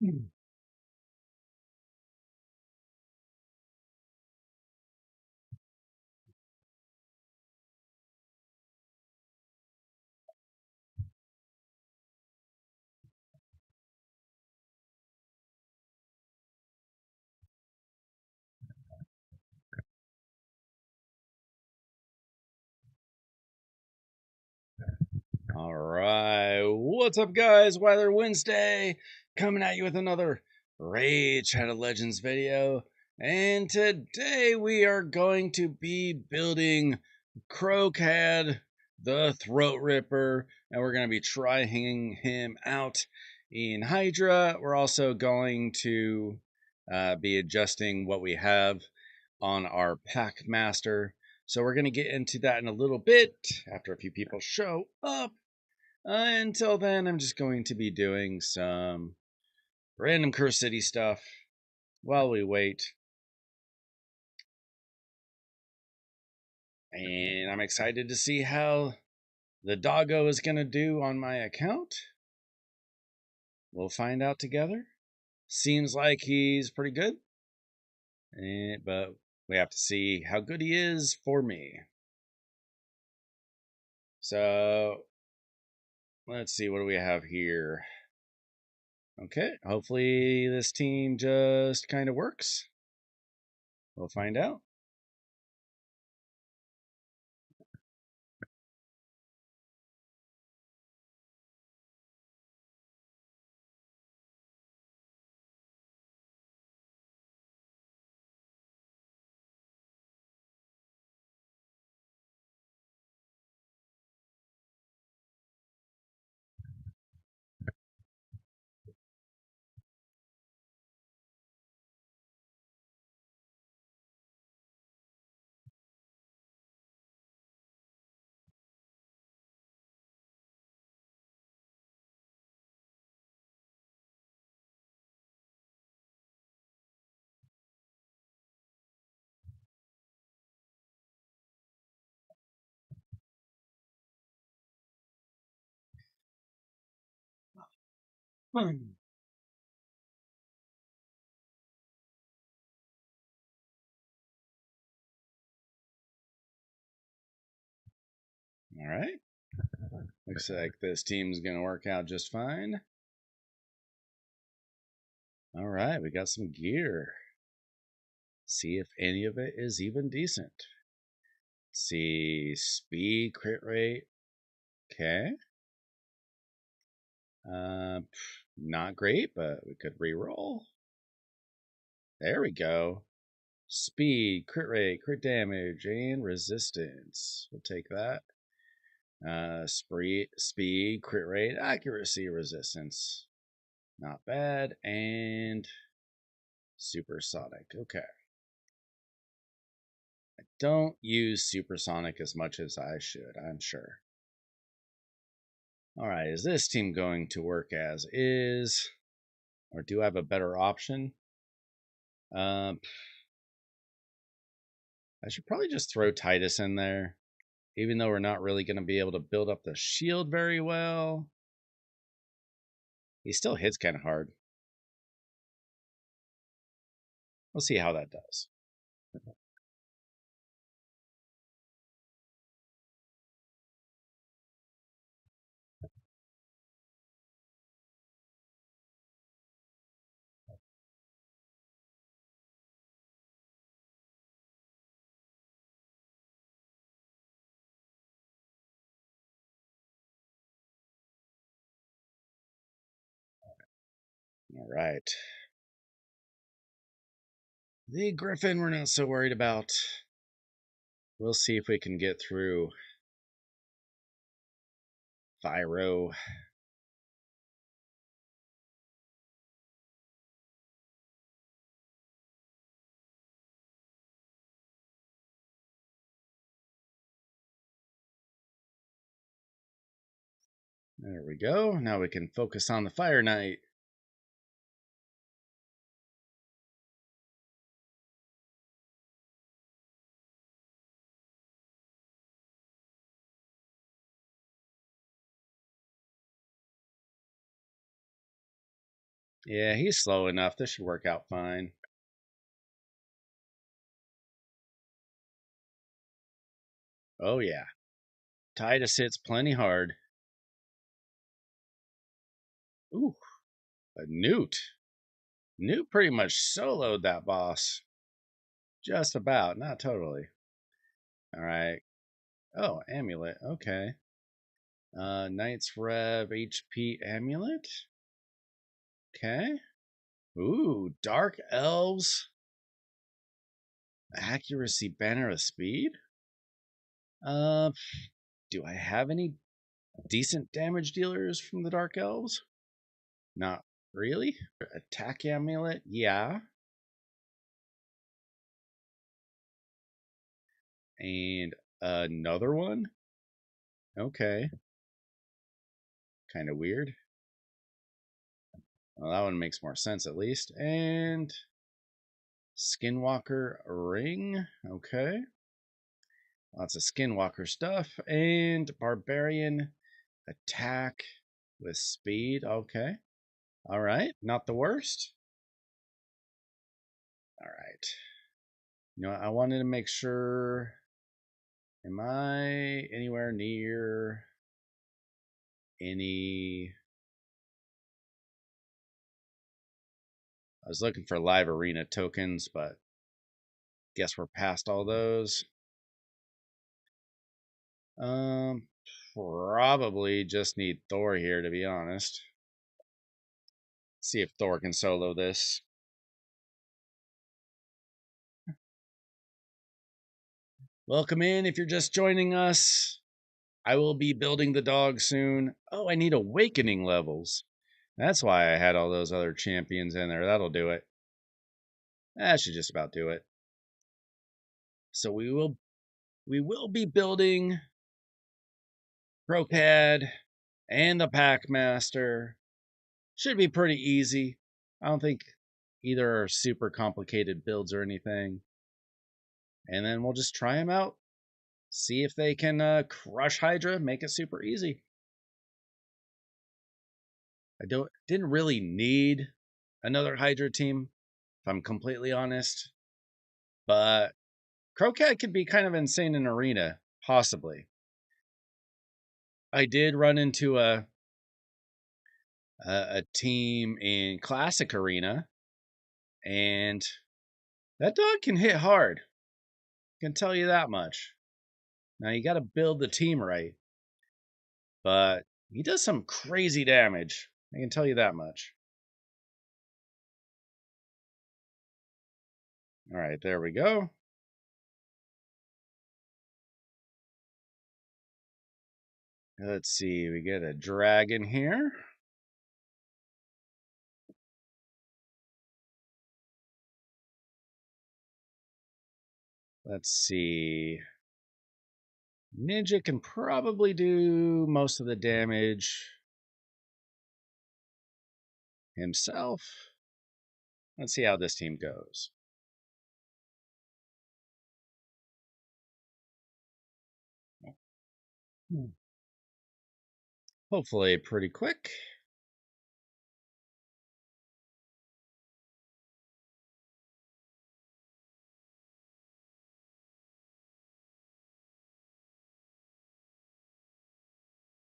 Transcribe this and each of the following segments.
All right, what's up, guys? Weather Wednesday coming at you with another Raid Shadow Legends video, and today we are going to be building Kro'Khad, the Throat Ripper, and we're going to be trying him out in Hydra. We're also going to be adjusting what we have on our packmaster. So we're going to get into that in a little bit after a few people show up. Until then, I'm just going to be doing some random Curse City stuff while we wait. And I'm excited to see how the doggo is going to do on my account. We'll find out together. Seems like he's pretty good. But we have to see how good he is for me. So, let's see, what do we have here? Okay, hopefully this team just kind of works. We'll find out. All right. Looks like this team's going to work out just fine. All right, we got some gear. See if any of it is even decent. Let's see, speed, crit rate. Okay. Not great, but we could re-roll. There we go. Speed, crit rate, crit damage, and resistance. We'll take that. Speed, crit rate, accuracy, resistance. Not bad. And supersonic. Okay. I don't use supersonic as much as I should, I'm sure. All right, is this team going to work as is? Or do I have a better option? I should probably just throw Titus in there, even though we're not really going to be able to build up the shield very well. He still hits kind of hard. We'll see how that does. All right. The Griffin we're not so worried about. We'll see if we can get through Pyro. There we go. Now we can focus on the Fire Knight. Yeah, he's slow enough. This should work out fine. Oh, yeah. Titus hits plenty hard. Ooh, a Newt. Newt pretty much soloed that boss. Just about, not totally. All right. Oh, amulet. Okay. Knight's Rev HP amulet. Okay. Ooh, Dark Elves. Accuracy banner of speed. Uh, do I have any decent damage dealers from the Dark Elves? Not really. Attack amulet. Yeah. And another one. Okay. Kind of weird. Well, that one makes more sense at least. And Skinwalker ring. Okay. Lots of Skinwalker stuff. And Barbarian attack with speed. Okay. All right. Not the worst. All right. You know, I wanted to make sure. Am I anywhere near any? I was looking for live arena tokens, but guess we're past all those. Um, Probably just need Thor here, to be honest. See if Thor can solo this. Welcome in if you're just joining us. I will be building the dog soon. Oh, I need awakening levels. That's why I had all those other champions in there. That'll do it. That should just about do it. So we will be building Kro'Khad and the packmaster. Should be pretty easy. I don't think either are super complicated builds or anything. And then we'll just try them out. See if they can crush Hydra, make it super easy. Didn't really need another Hydra team, if I'm completely honest. But Kro'Khad could be kind of insane in arena, possibly. I did run into a team in classic arena, and that dog can hit hard. I can tell you that much. Now you got to build the team right, but he does some crazy damage. I can tell you that much. All right, there we go. Let's see, we get a dragon here. Let's see. Ninja can probably do most of the damage himself. Let's see how this team goes. Hopefully pretty quick.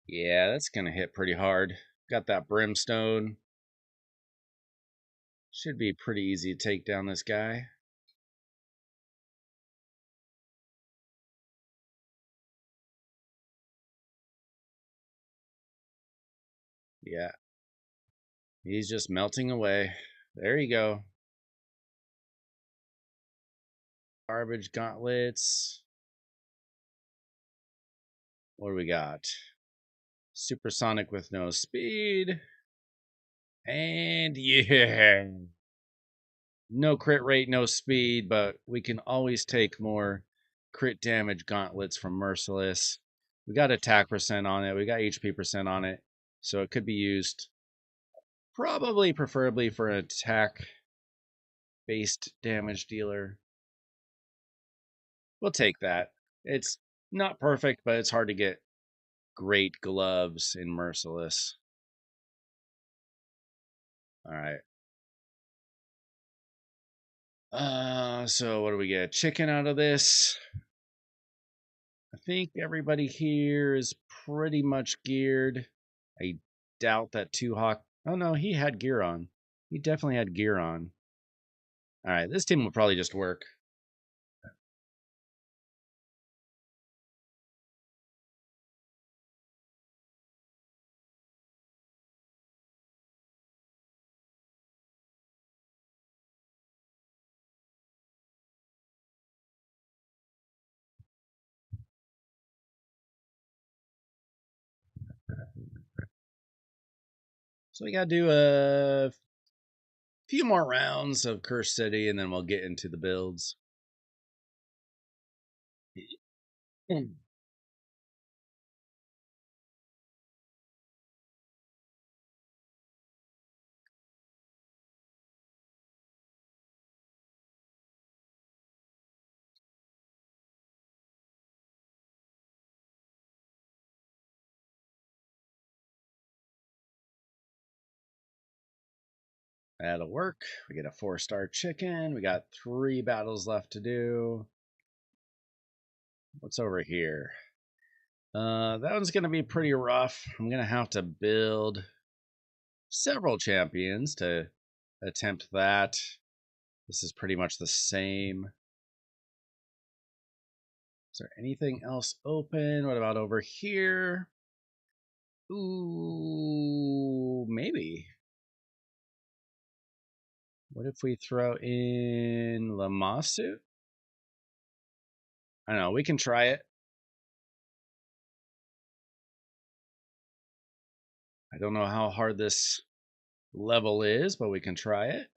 Yeah, that's going to hit pretty hard. Got that brimstone. Should be pretty easy to take down this guy. Yeah. He's just melting away. There you go. Garbage gauntlets. What do we got? Supersonic with no speed. And yeah. No crit rate, no speed, but we can always take more crit damage gauntlets from Merciless. We got attack percent on it. We got HP percent on it. So it could be used probably preferably for an attack based damage dealer. We'll take that. It's not perfect, but it's hard to get great gloves in Merciless. All right. So what do we get? Chicken out of this. I think everybody here is pretty much geared. I doubt that Two Hawk. Oh no, he had gear on. He definitely had gear on. All right, this team will probably just work. So we gotta do a few more rounds of Curse City, and then we'll get into the builds. It's That'll work. We get a 4-star chicken. We got 3 battles left to do. What's over here? That one's gonna be pretty rough. I'm gonna have to build several champions to attempt that. This is pretty much the same. Is there anything else open? What about over here? Ooh, maybe. What if we throw in Lamasu? I don't know. We can try it. I don't know how hard this level is, but we can try it.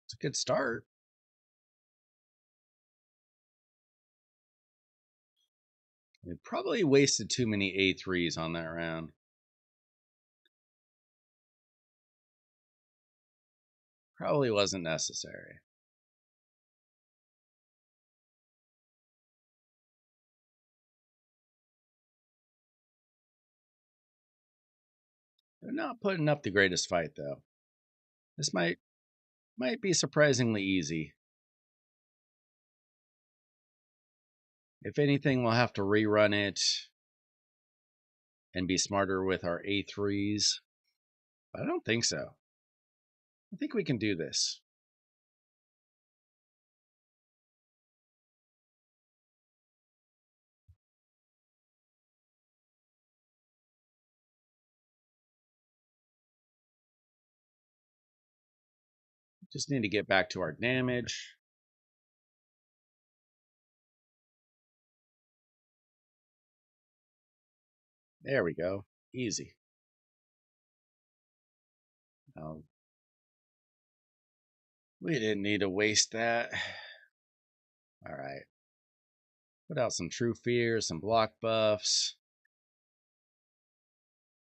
It's a good start. We probably wasted too many A3s on that round. Probably wasn't necessary. They're not putting up the greatest fight though. This might be surprisingly easy. If anything, we'll have to rerun it and be smarter with our A3s. But I don't think so. I think we can do this. Just need to get back to our damage. There we go. Easy. Um, we didn't need to waste that. All right. Put out some True Fear, some block buffs.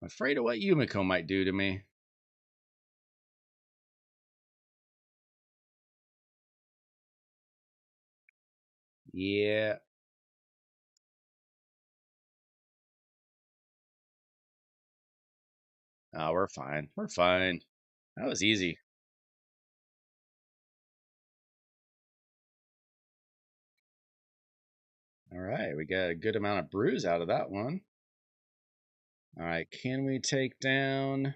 I'm afraid of what Yumiko might do to me. Yeah. Oh, we're fine. We're fine. That was easy. All right. We got a good amount of bruise out of that one. All right. Can we take down...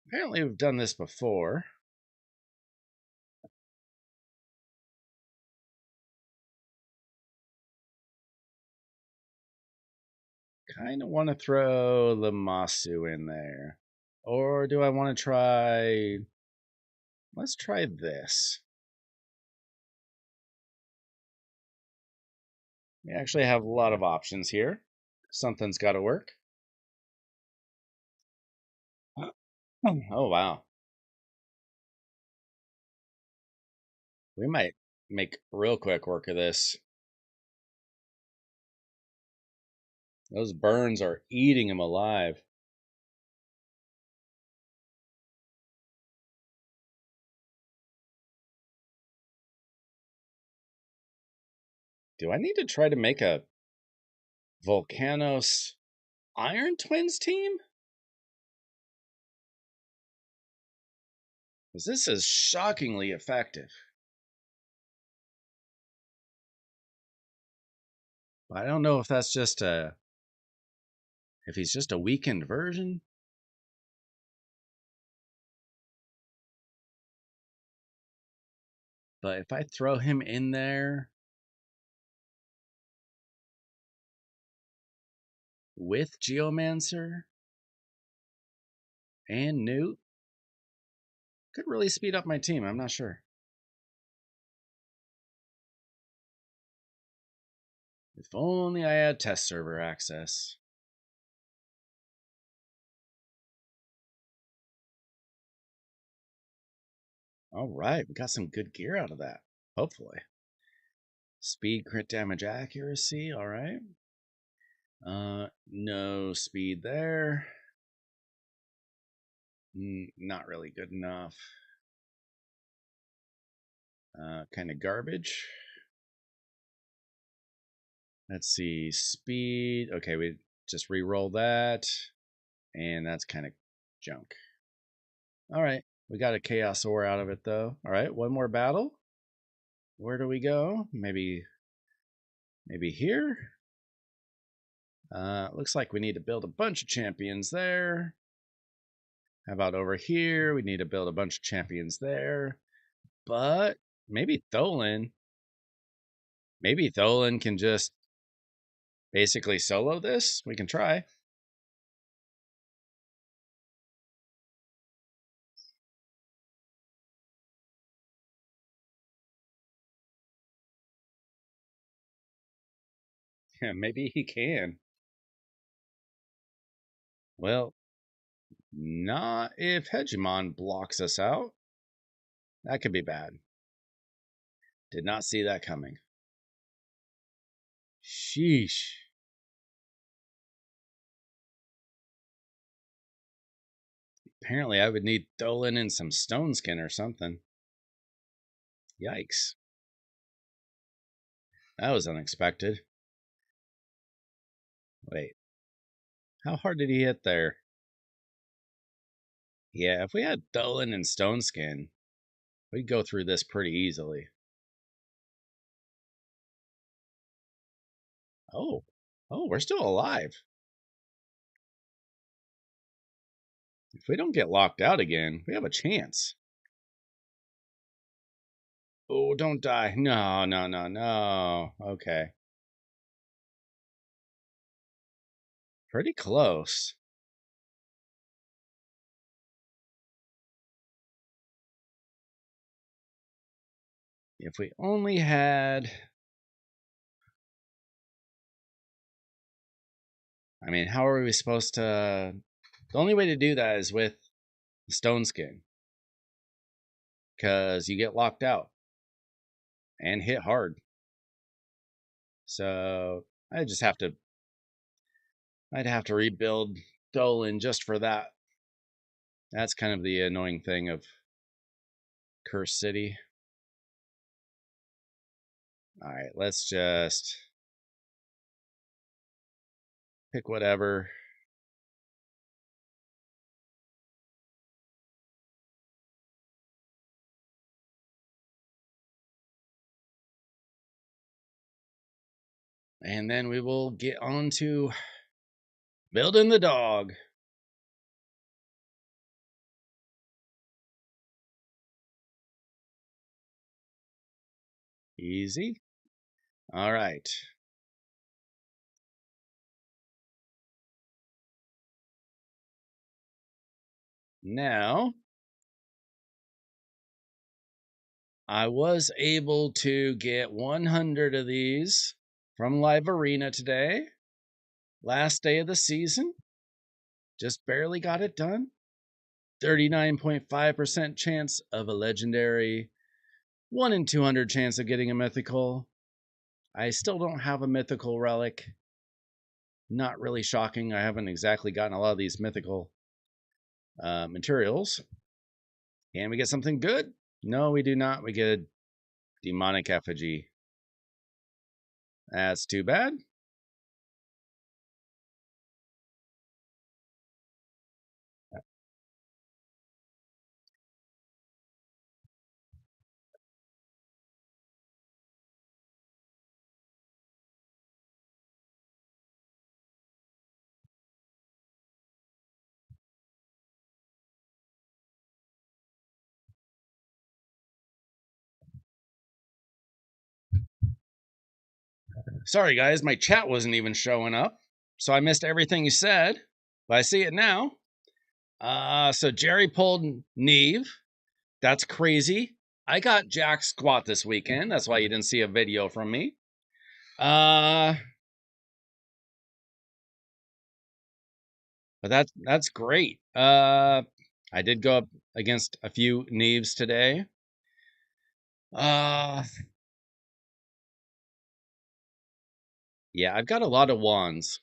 Apparently we've done this before. Kind of want to throw the Masu in there. Or do I want to try... Let's try this. We actually have a lot of options here. Something's got to work. Oh, wow. We might make real quick work of this. Those burns are eating him alive. Do I need to try to make a Volcanos Iron Twins team? Because this is shockingly effective. But I don't know if that's just if he's just a weakened version. But if I throw him in there with Geomancer and Newt, could really speed up my team. I'm not sure. If only I had test server access. All right, we got some good gear out of that. Hopefully. Speed, crit damage, accuracy. All right. No speed there. Not really good enough. Kind of garbage. Let's see. Speed. Okay, we just re-roll that. And that's kind of junk. All right. We got a Chaos Ore out of it, though. All right, one more battle. Where do we go? Maybe here? Looks like we need to build a bunch of champions there. How about over here? We need to build a bunch of champions there. But maybe Tholen can just basically solo this. We can try. Yeah, maybe he can. Well, not if Hegemon blocks us out. That could be bad. Did not see that coming. Sheesh. Apparently, I would need Tholen and some Stone Skin or something. Yikes. That was unexpected. Wait. How hard did he hit there? Yeah, if we had Tholen and Stone Skin, we'd go through this pretty easily. Oh. Oh, we're still alive. If we don't get locked out again, we have a chance. Oh, don't die. No, no, no, no. Okay. Pretty close. If we only had... I mean, how are we supposed to... The only way to do that is with Stone Skin. Because you get locked out. And hit hard. So, I'd have to rebuild Dolan just for that. That's kind of the annoying thing of Curse City. Alright, let's just pick whatever. And then we will get on to building the dog. Easy. All right. Now, I was able to get 100 of these from Live Arena today. Last day of the season. Just barely got it done. 39.5% chance of a legendary. 1 in 200 chance of getting a mythical. I still don't have a mythical relic. Not really shocking. I haven't exactly gotten a lot of these mythical materials. Can we get something good? No, we do not. We get a demonic effigy. That's too bad. Sorry, guys, my chat wasn't even showing up, so I missed everything you said, but I see it now. So Jerry pulled Neve. That's crazy. I got Jack Squat this weekend. That's why you didn't see a video from me. But that's great. I did go up against a few Neves today. Yeah, I've got a lot of wands.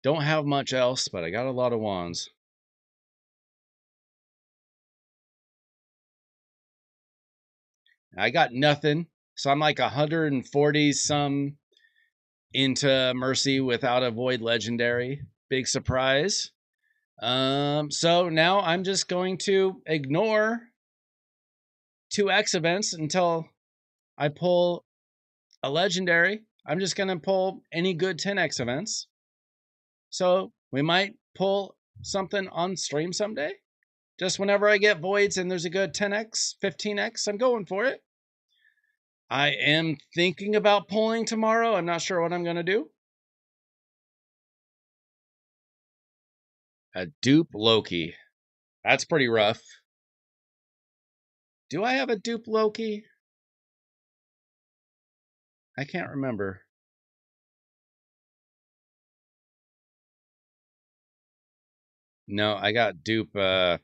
Don't have much else, but I got a lot of wands. I got nothing, so I'm like 140 some into Mercy without a Void Legendary. Big surprise. So now I'm just going to ignore 2X events until I pull a Legendary. I'm just going to pull any good 10X events. So we might pull something on stream someday. Just whenever I get voids and there's a good 10X, 15X, I'm going for it. I am thinking about pulling tomorrow. I'm not sure what I'm going to do. A dupe Loki. That's pretty rough. Do I have a dupe Loki? I can't remember. No, I got dupe. I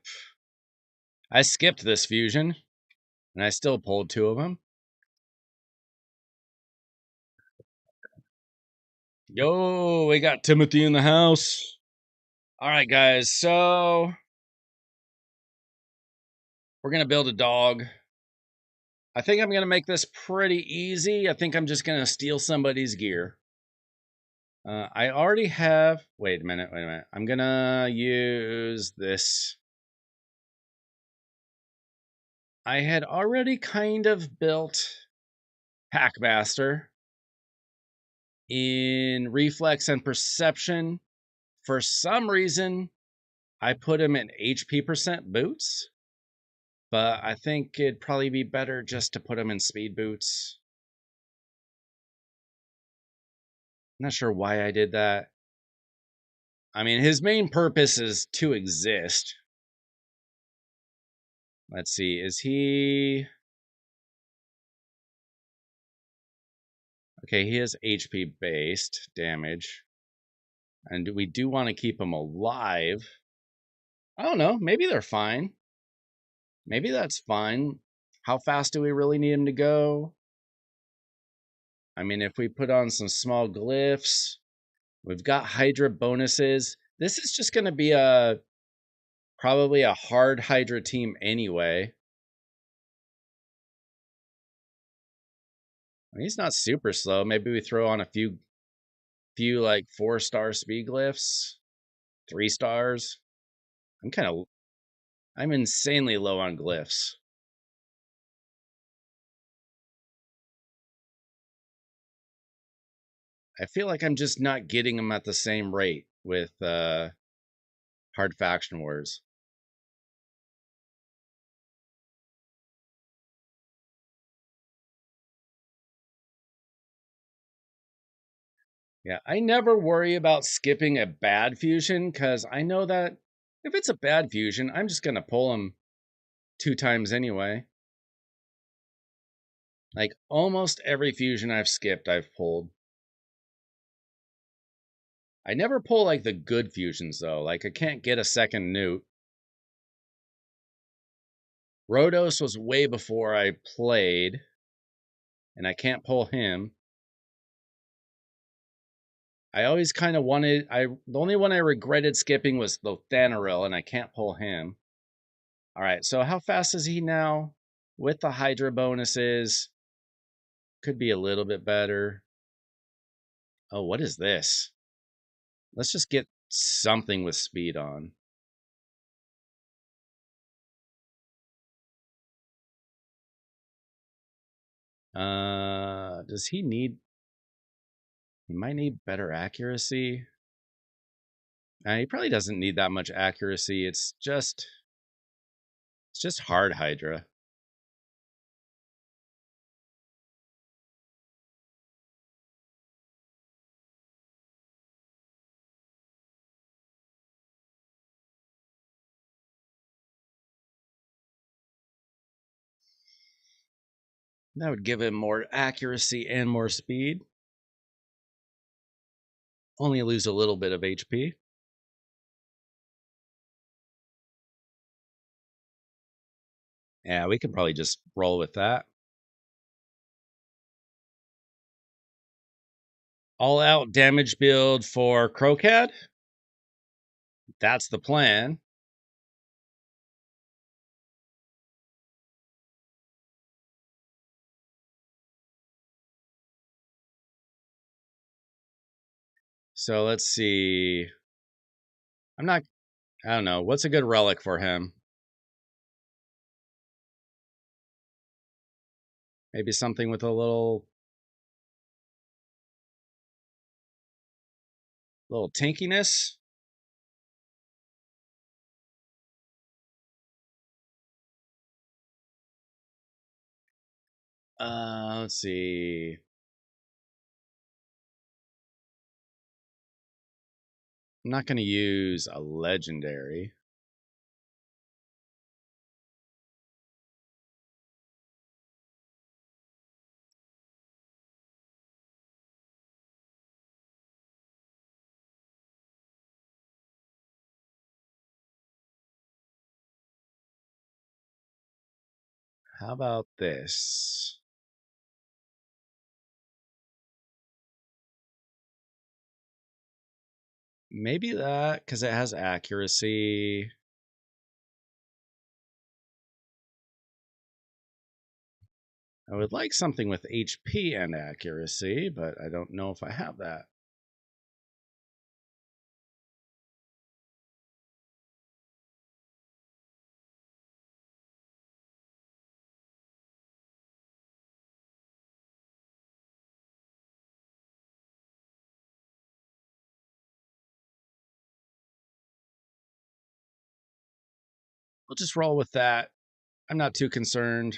skipped this fusion, and I still pulled 2 of them. Yo, we got Timothy in the house. All right, guys, so we're going to build a dog. I think I'm going to make this pretty easy. I think I'm just going to steal somebody's gear. I already have... Wait a minute. I'm going to use this. I had already kind of built Packmaster in Reflex and Perception. For some reason, I put him in HP percent boots. But I think it'd probably be better just to put him in speed boots. I'm not sure why I did that. I mean, his main purpose is to exist. Let's see, is he... Okay, he is HP based damage. And we do want to keep him alive. I don't know, maybe they're fine. Maybe that's fine. How fast do we really need him to go? I mean, if we put on some small glyphs, we've got Hydra bonuses. This is just going to be probably a hard Hydra team anyway. He's not super slow. Maybe we throw on a few like 4-star speed glyphs, 3 stars. I'm insanely low on glyphs. I feel like I'm just not getting them at the same rate with hard faction wars. Yeah, I never worry about skipping a bad fusion because I know that if it's a bad fusion, I'm just going to pull them 2 times anyway. Like almost every fusion I've skipped, I've pulled. I never pull like the good fusions though. Like I can't get a second newt. Rhodos was way before I played, and I can't pull him. I always kind of wanted... the only one I regretted skipping was the Thanaril, and I can't pull him. Alright, so how fast is he now? With the Hydra bonuses, could be a little bit better. Oh, what is this? Let's just get something with speed on. Does he need... He might need better accuracy. He probably doesn't need that much accuracy. It's just hard Hydra. That would give him more accuracy and more speed. Only lose a little bit of HP. Yeah, we could probably just roll with that. All out damage build for Kro'Khad. That's the plan. So let's see. I don't know. What's a good relic for him? Maybe something with a little tinkiness. Let's see. I'm not going to use a legendary. How about this? Maybe that, because it has accuracy. I would like something with HP and accuracy, but I don't know if I have that. We'll just roll with that. I'm not too concerned.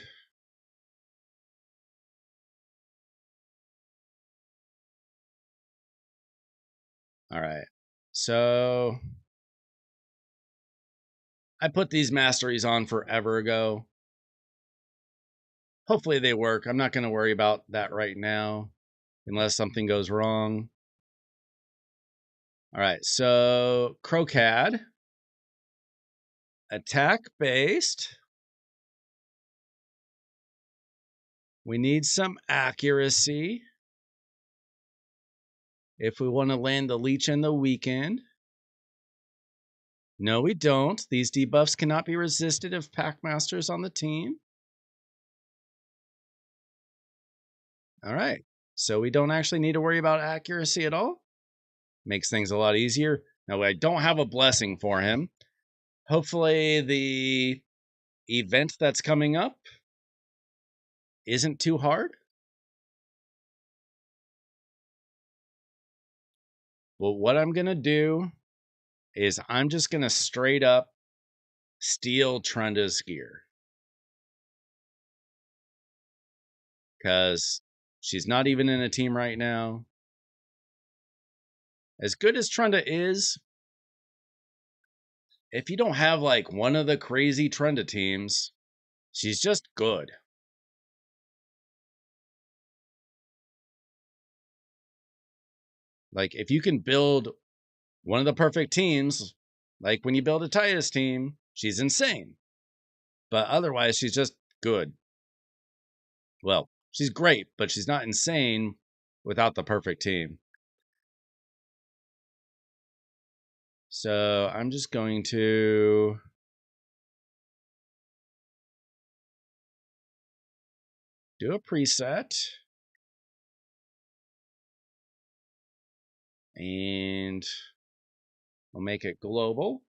All right. So I put these masteries on forever ago. Hopefully they work. I'm not going to worry about that right now unless something goes wrong. All right. So Kro'Khad, attack based. We need some accuracy if we want to land the leech in the weekend. No, we don't. These debuffs cannot be resisted if packmasters on the team. All right. So we don't actually need to worry about accuracy at all. Makes things a lot easier. Now, I don't have a blessing for him. Hopefully the event that's coming up isn't too hard. Well, what I'm going to do is I'm just going to straight up steal Trenda's gear. Because she's not even in a team right now. As good as Trenda is, if you don't have like one of the crazy Trenda teams, she's just good. Like if you can build one of the perfect teams, like when you build a Titus team, she's insane. But otherwise, she's just good. Well, she's great, but she's not insane without the perfect team. So I'm just going to do a preset. And we'll make it global.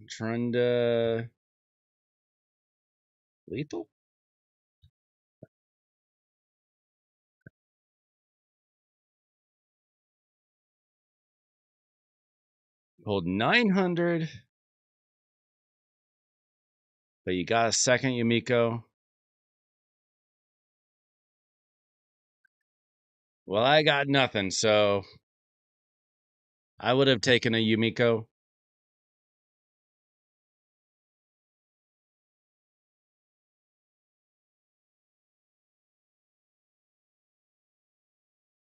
Trunda lethal? Hold 900. But you got a second Yumiko. Well, I got nothing, so I would have taken a Yumiko.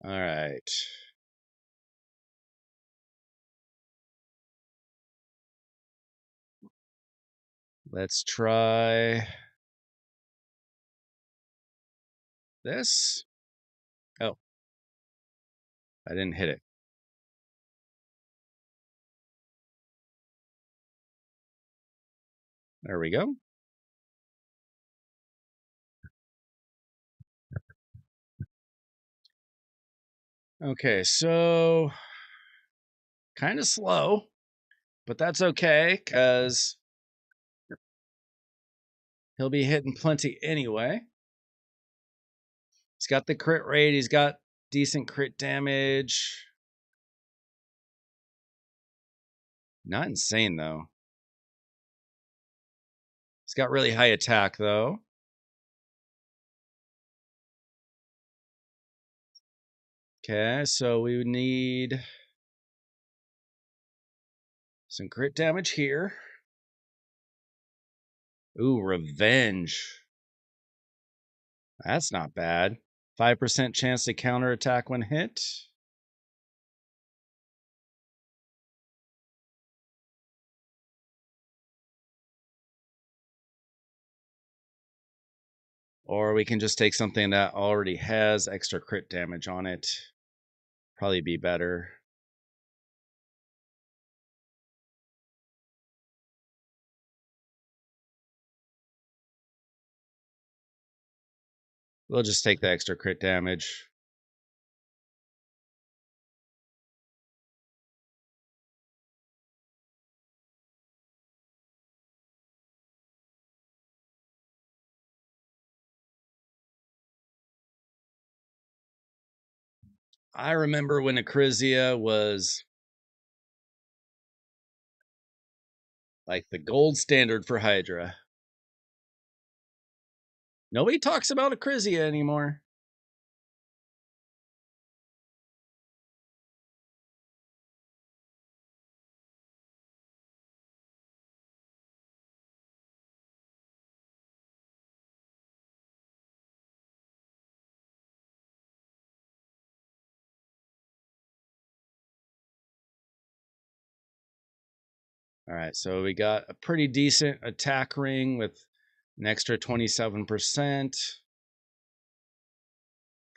All right. Let's try this. Oh, I didn't hit it. There we go. Okay, so kind of slow, but that's okay because he'll be hitting plenty anyway. He's got the crit rate. He's got decent crit damage. Not insane, though. He's got really high attack, though. Okay, so we would need some crit damage here. Ooh, revenge. That's not bad. 5% chance to counterattack when hit. Or we can just take something that already has extra crit damage on it. Probably be better. We'll just take the extra crit damage. I remember when Acrizia was like the gold standard for Hydra. Nobody talks about Acrizia anymore. All right, so we got a pretty decent attack ring with an extra 27%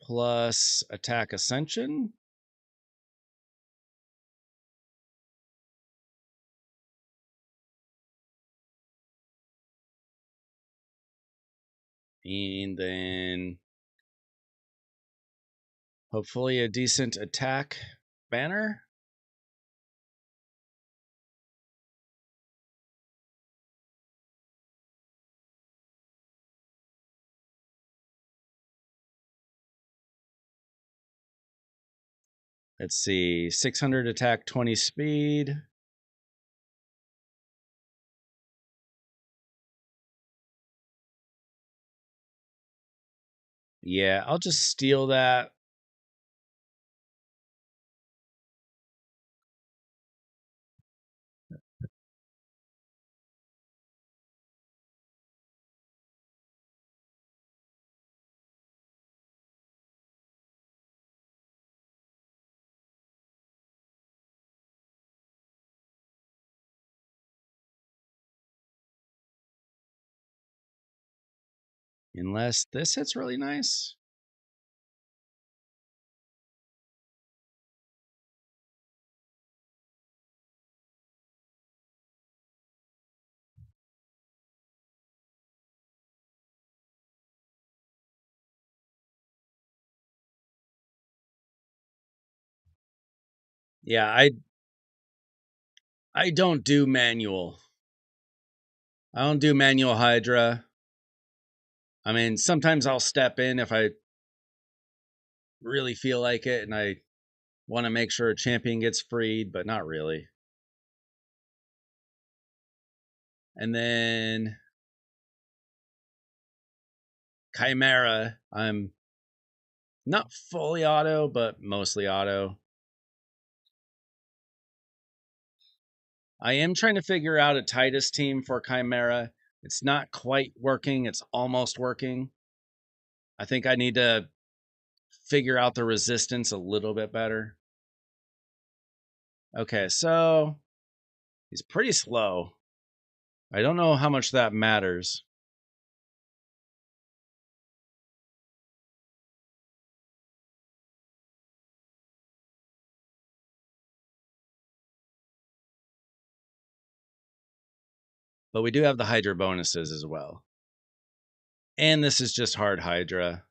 plus attack ascension. And then hopefully a decent attack banner. Let's see, 600 attack, 20 speed. Yeah, I'll just steal that. Unless this hits really nice. Yeah, I don't do manual. I don't do manual Hydra. I mean, sometimes I'll step in if I really feel like it and I want to make sure a champion gets freed, but not really. And then Chimera, I'm not fully auto, but mostly auto. I am trying to figure out a Titus team for Chimera. It's not quite working. It's almost working. I think I need to figure out the resistance a little bit better. Okay, so he's pretty slow. I don't know how much that matters. But we do have the Hydra bonuses as well. And this is just hard Hydra.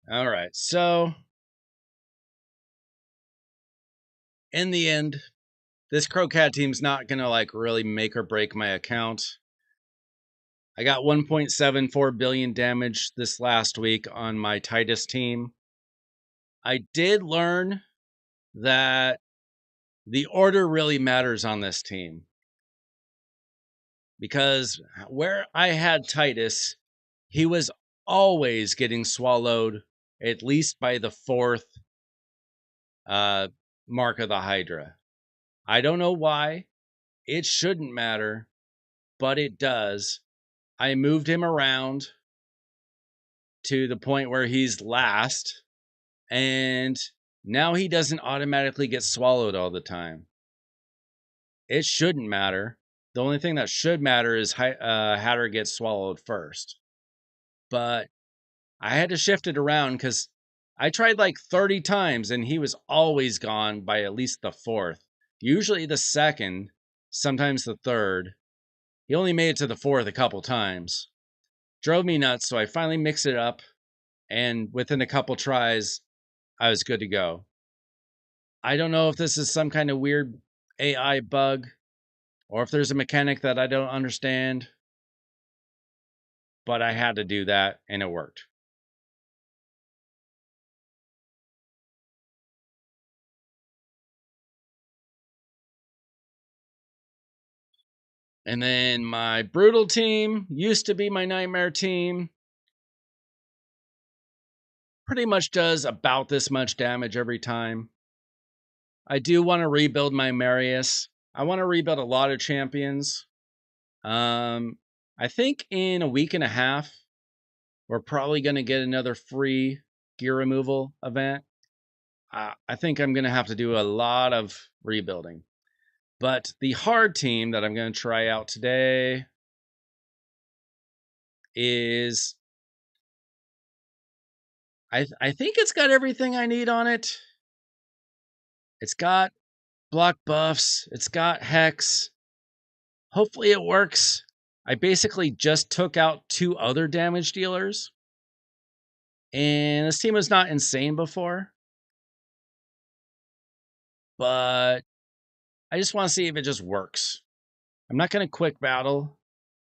All right, so in the end, this Kro'Khad team's not gonna like really make or break my account. I got 1.74 billion damage this last week on my Titus team. I did learn that the order really matters on this team. Because where I had Titus, he was always getting swallowed at least by the fourth mark of the Hydra. I don't know why. It shouldn't matter, but it does. I moved him around to the point where he's last, and now he doesn't automatically get swallowed all the time. It shouldn't matter. The only thing that should matter is Hatter gets swallowed first. But I had to shift it around because I tried like 30 times and he was always gone by at least the fourth. Usually the second, sometimes the third. He only made it to the fourth a couple times. Drove me nuts, so I finally mixed it up, and within a couple tries, I was good to go. I don't know if this is some kind of weird AI bug or if there's a mechanic that I don't understand, but I had to do that and it worked. And then my brutal team used to be my nightmare team. Pretty much does about this much damage every time. I do want to rebuild my Marius. I want to rebuild a lot of champions. I think in a week and a half, we're probably going to get another free gear removal event. I think I'm going to have to do a lot of rebuilding. But the hard team that I'm going to try out today is I think it's got everything I need on it. It's got block buffs. It's got hex. Hopefully it works. I basically just took out 2 other damage dealers. And this team was not insane before. But I just want to see if it just works. I'm not going to quick battle.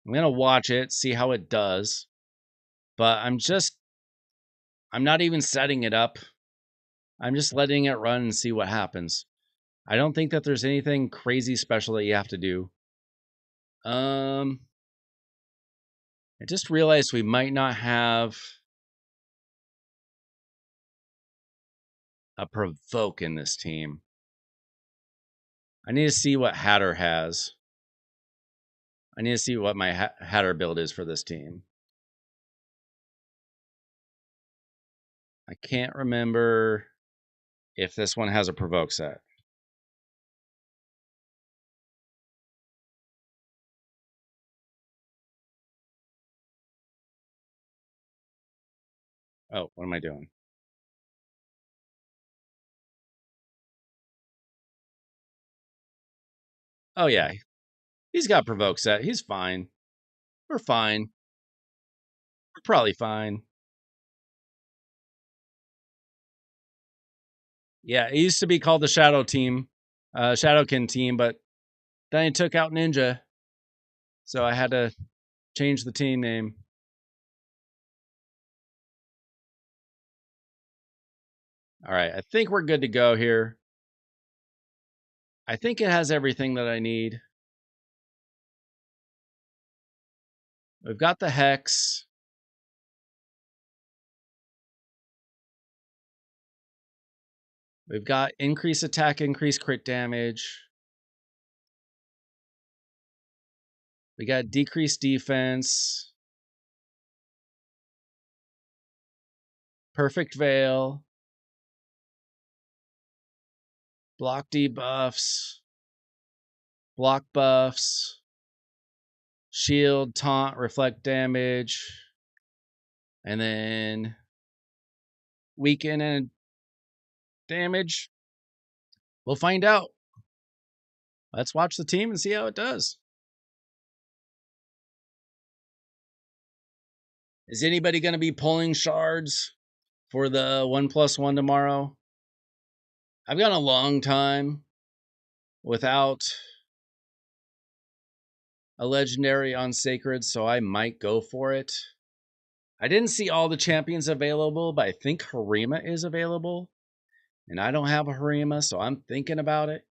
I'm going to watch it, see how it does. But I'm not even setting it up. I'm just letting it run and see what happens. I don't think that there's anything crazy special that you have to do. I just realized we might not have a provoke in this team. I need to see what Hatter has. I need to see what my Hatter build is for this team. I can't remember if this one has a provoke set. Oh, what am I doing? Oh, yeah. He's got provoke set. He's fine. We're fine. We're probably fine. Yeah, it used to be called the Shadow Team, Shadowkin team, but then he took out Ninja, so I had to change the team name. All right, I think we're good to go here. I think it has everything that I need. We've got the Hex. We've got increase attack, increase crit damage. We got decreased defense. Perfect Veil. Block debuffs. Block buffs. Shield, taunt, reflect damage. And then weaken and damage. We'll find out. Let's watch the team and see how it does. Is anybody going to be pulling shards for the 1+1 tomorrow? I've gone a long time without a legendary on Sacred, so I might go for it. I didn't see all the champions available, but I think Harima is available. And I don't have a Harima, so I'm thinking about it.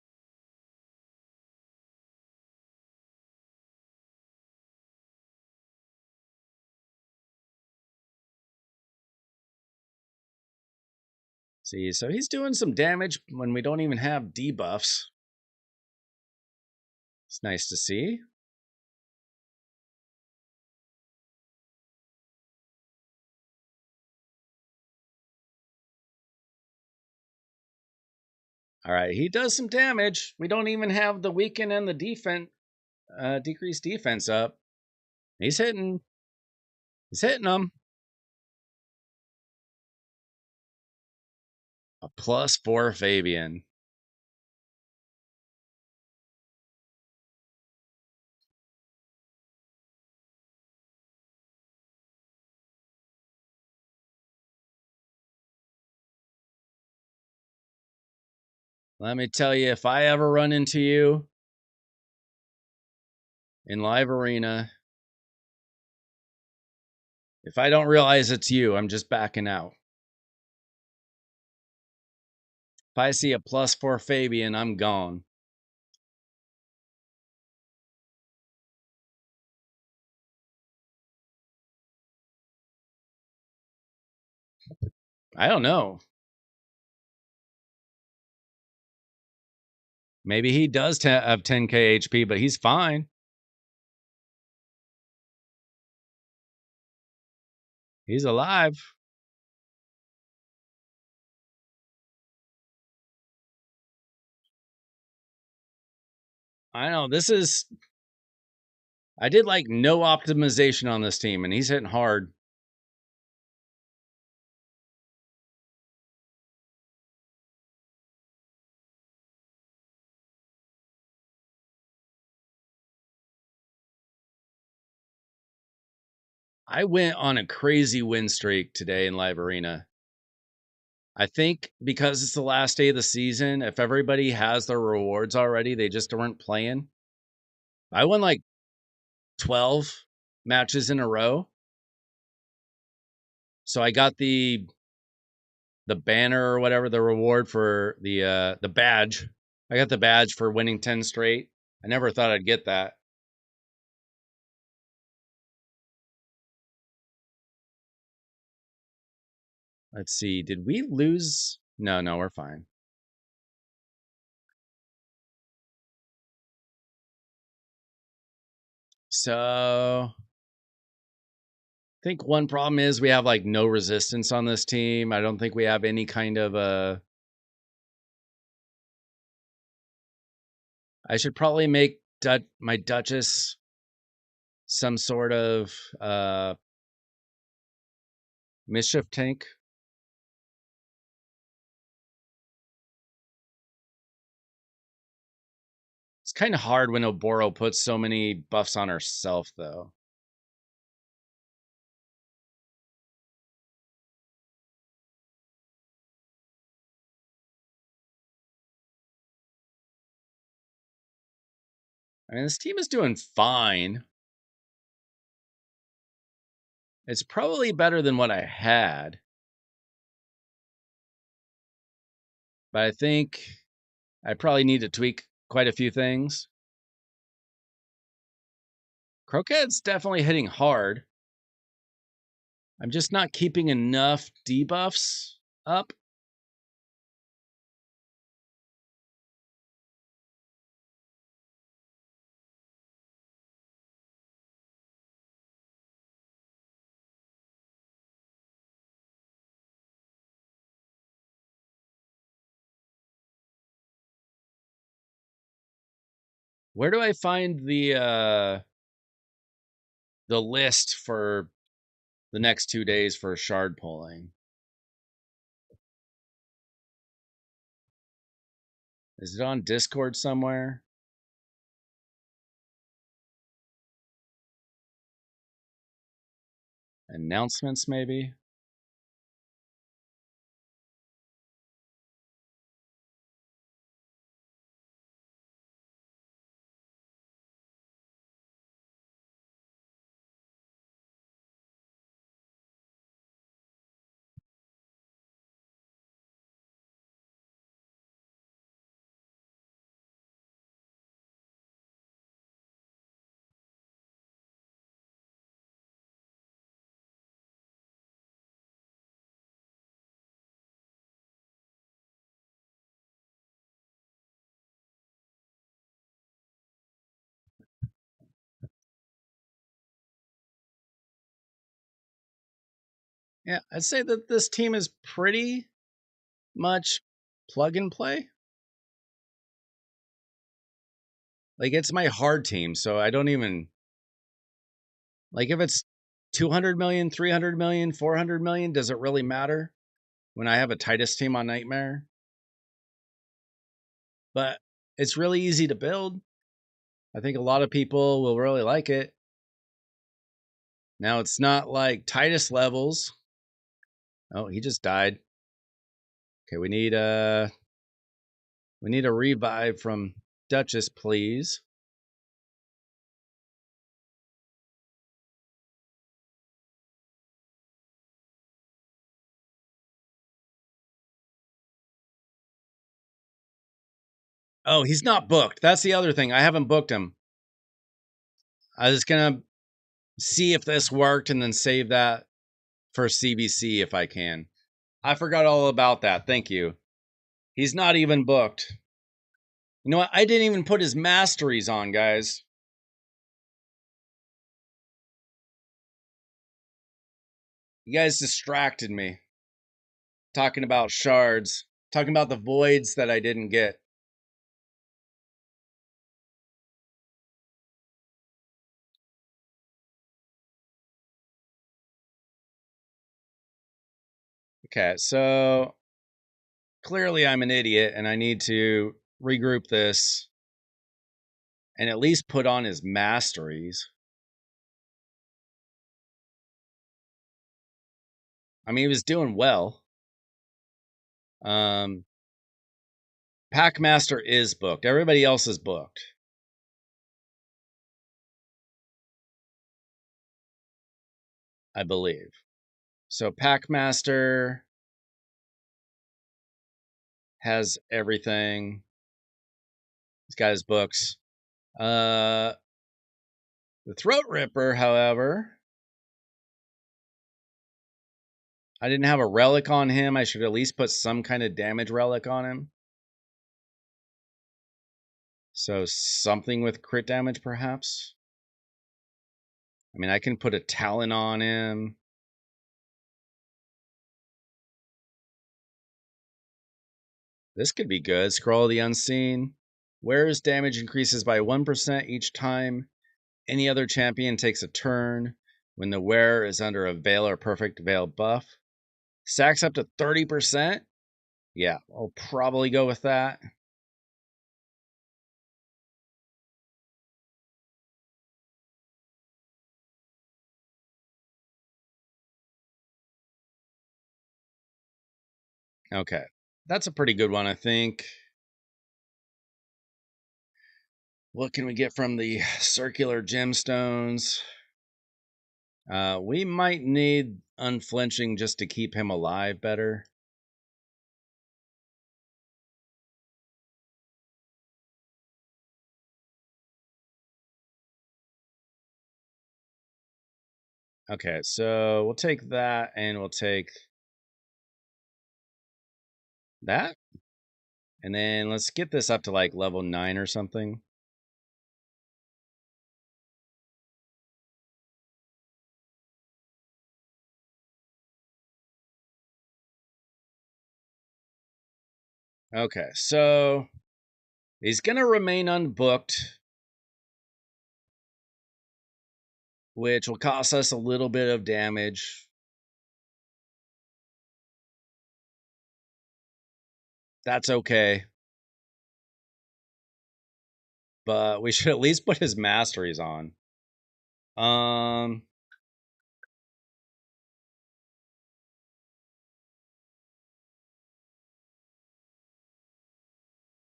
See, so he's doing some damage when we don't even have debuffs. It's nice to see. All right, he does some damage. We don't even have the weaken and the defense, decreased defense up. He's hitting. He's hitting them. A +4 Fabian. Let me tell you, if I ever run into you in live arena, if I don't realize it's you, I'm just backing out. If I see a +4 Fabian, I'm gone. I don't know. Maybe he does have 10k HP, but he's fine. He's alive. I know, this is... I did like no optimization on this team, and he's hitting hard. I went on a crazy win streak today in live arena. I think because it's the last day of the season, if everybody has their rewards already, they just weren't playing. I won like 12 matches in a row. So I got the banner or whatever, the reward for the badge. I got the badge for winning 10 straight. I never thought I'd get that. Let's see. Did we lose? No, we're fine. So I think one problem is we have like no resistance on this team. I don't think we have any kind of I should probably make my Duchess some sort of Mischief Tank. It's kind of hard when Oboro puts so many buffs on herself, though. I mean, this team is doing fine. It's probably better than what I had. But I think I probably need to tweak quite a few things. Kro'Khad's definitely hitting hard. I'm just not keeping enough debuffs up. Where do I find the list for the next 2 days for shard pulling? Is it on Discord somewhere? Announcements, maybe? Yeah, I'd say that this team is pretty much plug and play. Like, it's my hard team, so I don't even... Like, if it's 200 million, 300 million, 400 million, does it really matter when I have a Titus team on Nightmare? But it's really easy to build. I think a lot of people will really like it. Now, it's not like Titus levels. Oh, he just died. Okay, we need a revive from Duchess, please. Oh, he's not booked. That's the other thing. I haven't booked him. I was gonna see if this worked and then save that for CBC if I can. I forgot all about that. Thank you. He's not even booked. You know what? I didn't even put his masteries on, guys. You guys distracted me. Talking about shards. Talking about the voids that I didn't get. Okay, so clearly I'm an idiot and I need to regroup this and at least put on his masteries. I mean, he was doing well. Packmaster is booked. Everybody else is booked. I believe. So Packmaster has everything. He's got his books. The Throat Ripper, however, I didn't have a relic on him. I should at least put some kind of damage relic on him. So something with crit damage, perhaps. I mean, I can put a Talon on him. This could be good. Scroll of the Unseen. Wearer's damage increases by 1% each time any other champion takes a turn. when the wearer is under a veil or perfect veil buff. Stacks up to 30%. Yeah, I'll probably go with that. Okay, that's a pretty good one, I think. What can we get from the circular gemstones? We might need unflinching just to keep him alive better. Okay, so we'll take that and we'll take that. And then let's get this up to like level 9 or something. Okay, so he's going to remain unbooked, which will cost us a little bit of damage. That's okay. But we should at least put his masteries on.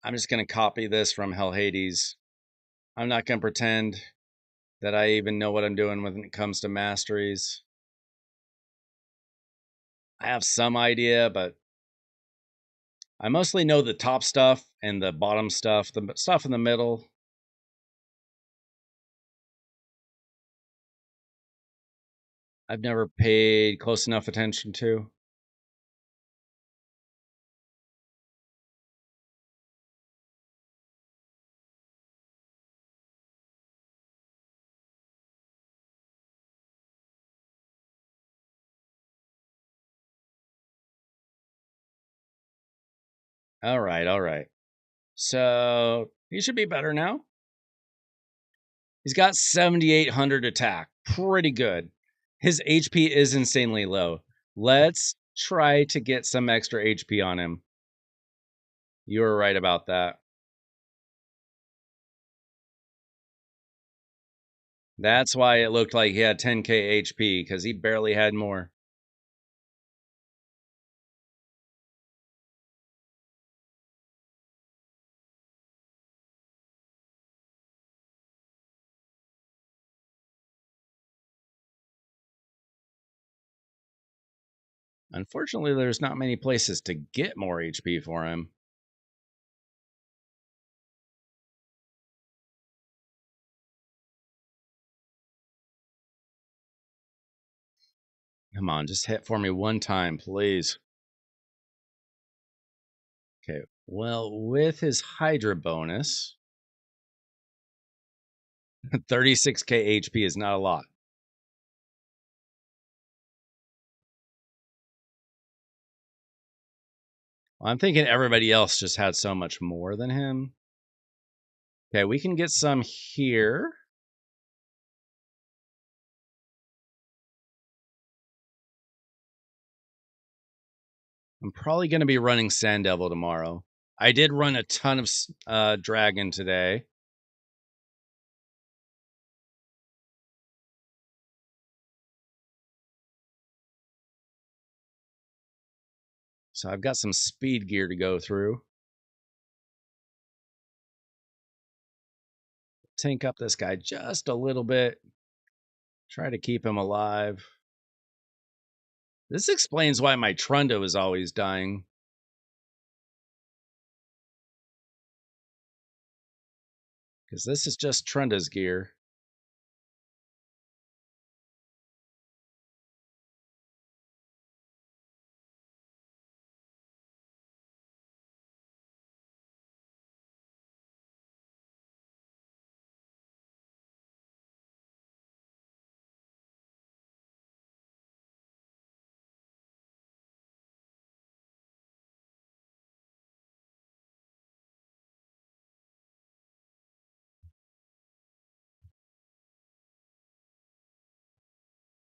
I'm just going to copy this from Hell Hades. I'm not going to pretend that I even know what I'm doing when it comes to masteries. I have some idea, but I mostly know the top stuff and the bottom stuff, the stuff in the middle. I've never paid close enough attention to. All right, all right. So he should be better now. He's got 7,800 attack. Pretty good. His HP is insanely low. Let's try to get some extra HP on him. You were right about that. That's why it looked like he had 10k HP, because he barely had more. Unfortunately, there's not many places to get more HP for him. Come on, just hit for me one time, please. Okay, well, with his Hydra bonus, 36k HP is not a lot. Well, I'm thinking everybody else just had so much more than him. Okay, we can get some here. I'm probably going to be running Sand Devil tomorrow. I did run a ton of Dragon today. So I've got some speed gear to go through. Tank up this guy just a little bit. Try to keep him alive. This explains why my Trundo is always dying. Because this is just Trundo's gear.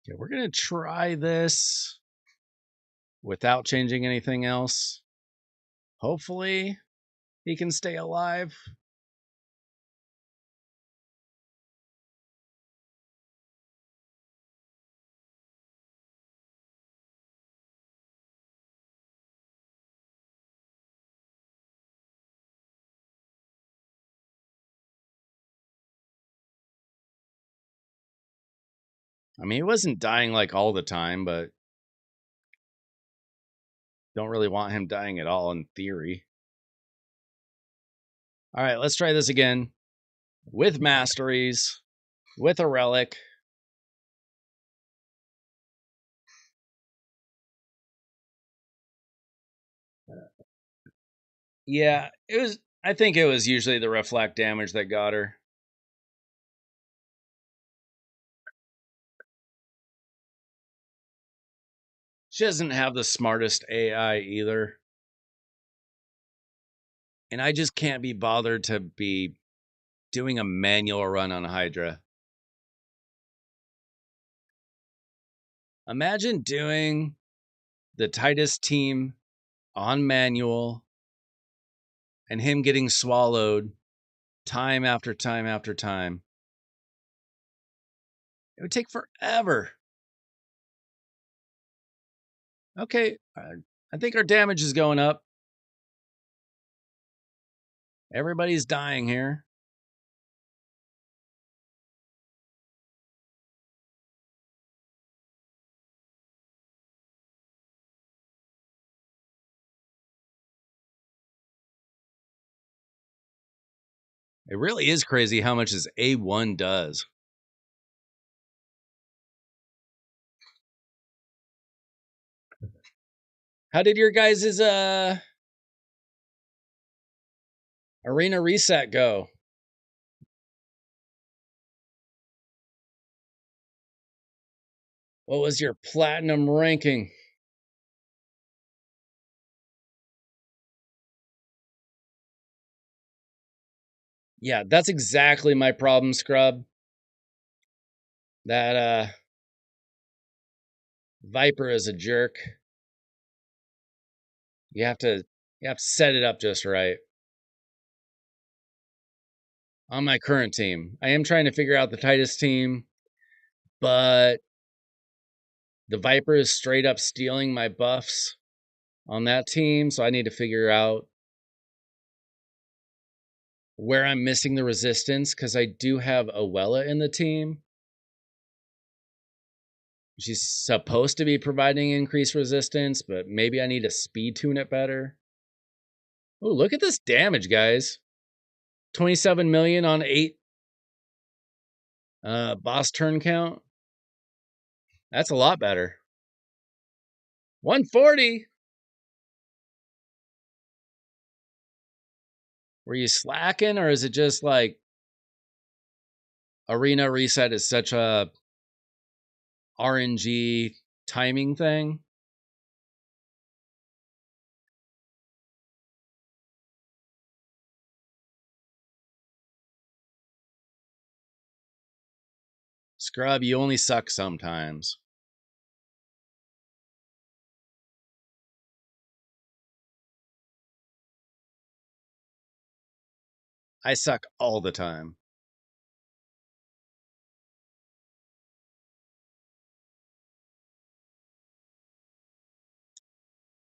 Okay, we're going to try this without changing anything else. Hopefully, he can stay alive. I mean, he wasn't dying like all the time, but don't really want him dying at all in theory. All right, let's try this again with masteries, with a relic. Yeah, it was. I think it was usually the reflect damage that got her. She doesn't have the smartest AI either. And I just can't be bothered to be doing a manual run on Hydra. Imagine doing the Titus team on manual and him getting swallowed time after time after time. It would take forever. Okay, I think our damage is going up. Everybody's dying here. It really is crazy how much this A1 does. How did your guys' arena reset go? What was your platinum ranking? Yeah, that's exactly my problem, Scrub. That Viper is a jerk. You have to set it up just right. On my current team, I am trying to figure out the Titus team, but the Viper is straight up stealing my buffs on that team, so I need to figure out where I'm missing the resistance, because I do have Awella in the team. She's supposed to be providing increased resistance, but maybe I need to speed tune it better. Oh, look at this damage, guys. 27 million on 8 boss turn count. That's a lot better. 140. Were you slacking, or is it just like arena reset is such a RNG timing thing? Scrub, you only suck sometimes. I suck all the time.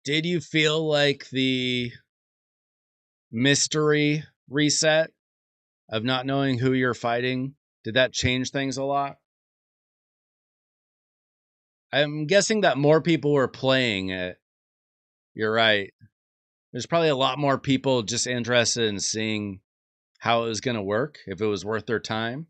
Did you feel like the mystery reset of not knowing who you're fighting, did that change things a lot? I'm guessing that more people were playing it. You're right. There's probably a lot more people just interested in seeing how it was going to work, if it was worth their time.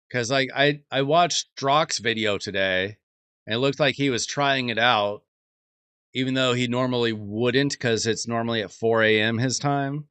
Because like I watched Drock's video today, and it looked like he was trying it out, even though he normally wouldn't, because it's normally at 4 a.m. his time.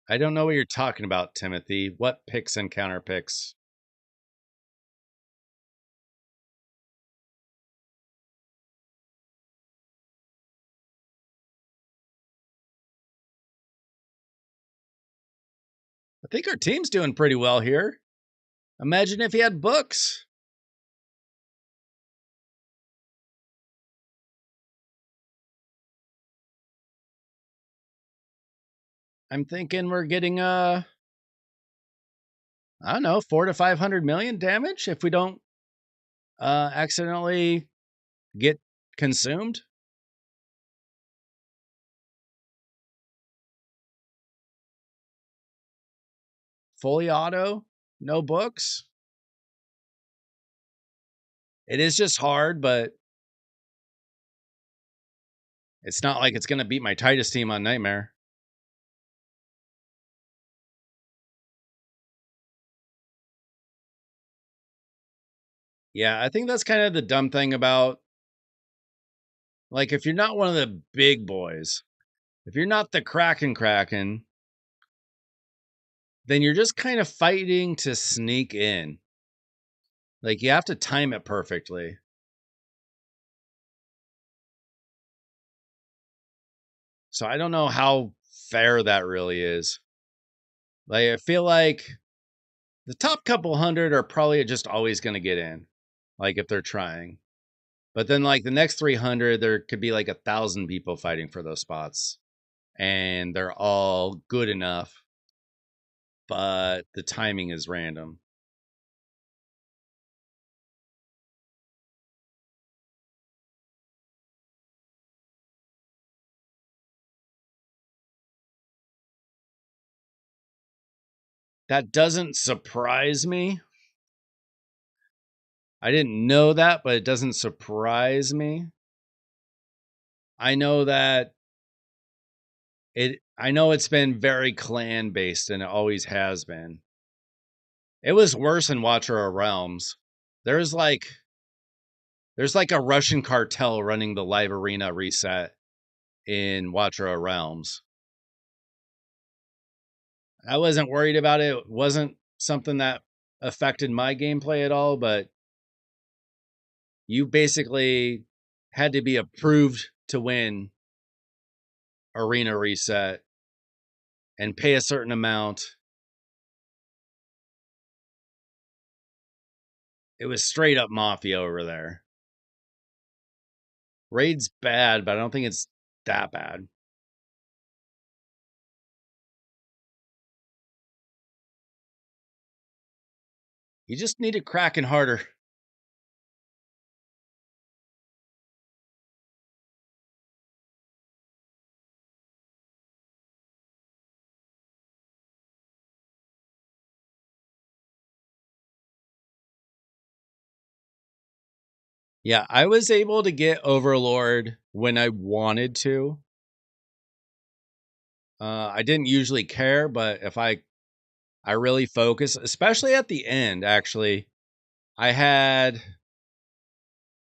I don't know what you're talking about, Timothy. What picks and counter picks? I think our team's doing pretty well here. Imagine if he had books. I'm thinking we're getting I don't know, 400 to 500 million damage if we don't accidentally get consumed. Fully auto, no books. It is just hard, but it's not like it's going to beat my Titus team on Nightmare. Yeah, I think that's kind of the dumb thing about, like, if you're not one of the big boys, if you're not the Kraken, then you're just kind of fighting to sneak in. Like, you have to time it perfectly. So I don't know how fair that really is. Like, I feel like the top couple hundred are probably just always going to get in, like, if they're trying. But then, like, the next 300, there could be like 1,000 people fighting for those spots. And they're all good enough, but the timing is random. That doesn't surprise me. I didn't know that, but it doesn't surprise me. I know that I know it's been very clan based and it always has been. It was worse in Watcher of Realms. There's like a Russian cartel running the live arena reset in Watcher of Realms. I wasn't worried about it. It wasn't something that affected my gameplay at all, but you basically had to be approved to win arena reset and pay a certain amount. It was straight up mafia over there. Raid's bad, but I don't think it's that bad. You just need to Kraken harder. Yeah, I was able to get Overlord when I wanted to. I didn't usually care, but if I really focus, especially at the end, actually, I had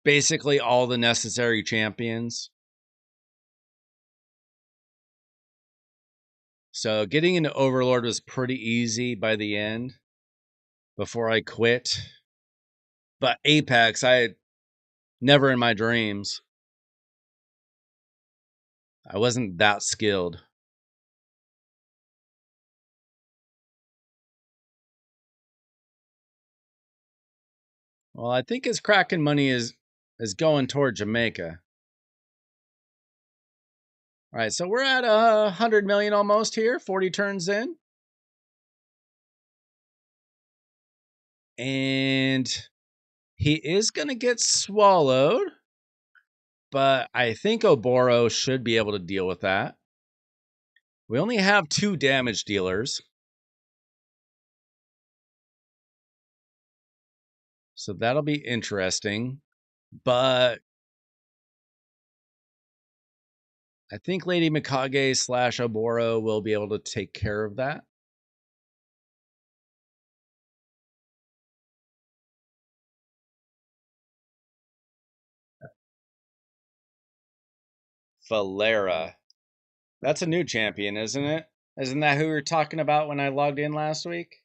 basically all the necessary champions. So getting into Overlord was pretty easy by the end before I quit. But Apex, I never in my dreams. I wasn't that skilled. Well, I think his Kraken money is going toward Jamaica. All right, so we're at 100 million almost here, 40 turns in. And he is going to get swallowed, but I think Oboro should be able to deal with that. We only have 2 damage dealers. So that'll be interesting. But I think Lady Mikage / Oboro will be able to take care of that. Valera. That's a new champion, isn't it? Isn't that who we were talking about when I logged in last week?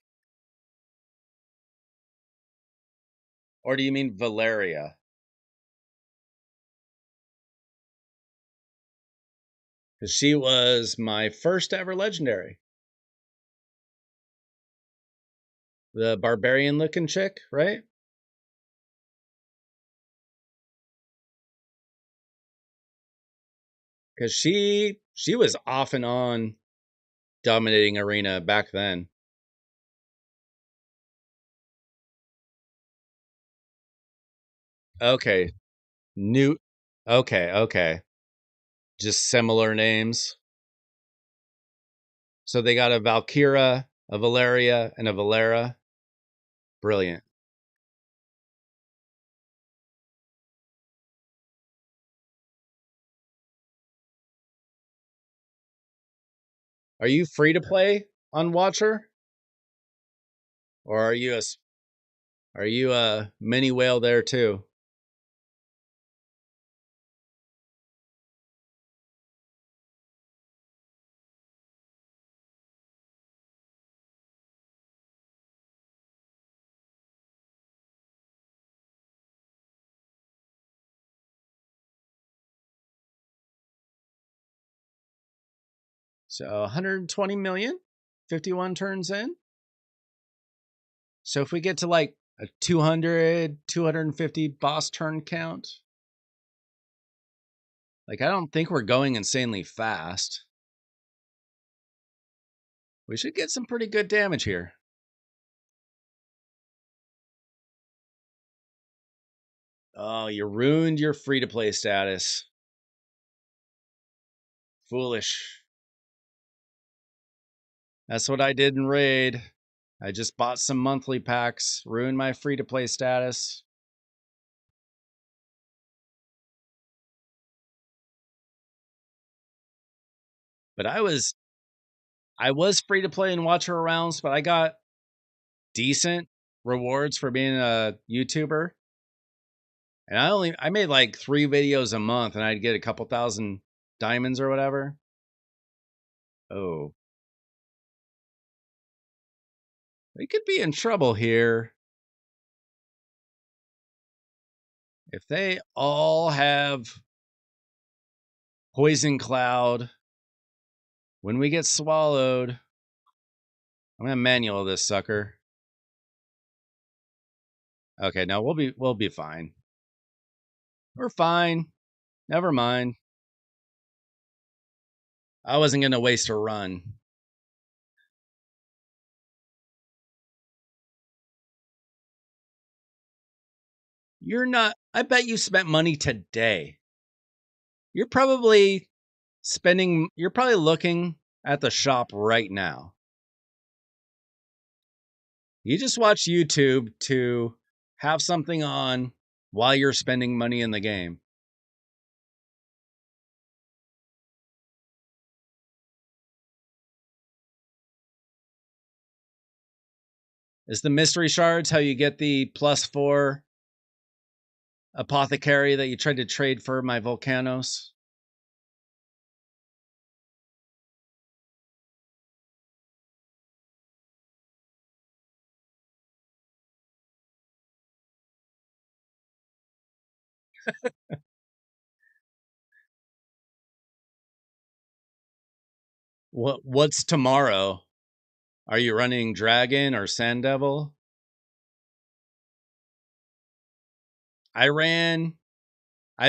Or do you mean Valeria? Because she was my first ever legendary. The barbarian looking chick, right? Because she was off and on dominating arena back then. Okay. New. Okay, okay. Just similar names. So they got a Valkyra, a Valeria, and a Valera. Brilliant. Are you free to play on Watcher? Or are you a mini whale there too? So 120 million, 51 turns in. So if we get to like a 200, 250 boss turn count, like I don't think we're going insanely fast. We should get some pretty good damage here. Oh, you ruined your free-to-play status. Foolish. That's what I did in Raid. I just bought some monthly packs, ruined my free-to-play status. But I was free to play and watch her rounds, but I got decent rewards for being a YouTuber. And I made like 3 videos a month and I'd get a couple thousand diamonds or whatever. Oh. We could be in trouble here. If they all have Poison Cloud, when we get swallowed, I'm gonna manual this sucker. Okay, no, we'll be fine. We're fine. Never mind. I wasn't gonna waste a run. You're not. I bet you spent money today. You're probably you're probably looking at the shop right now. You just watch YouTube to have something on while you're spending money in the game. Is the mystery shards how you get the +4 apothecary that you tried to trade for my Volcanos? What's tomorrow? Are you running Dragon or Sand Devil? I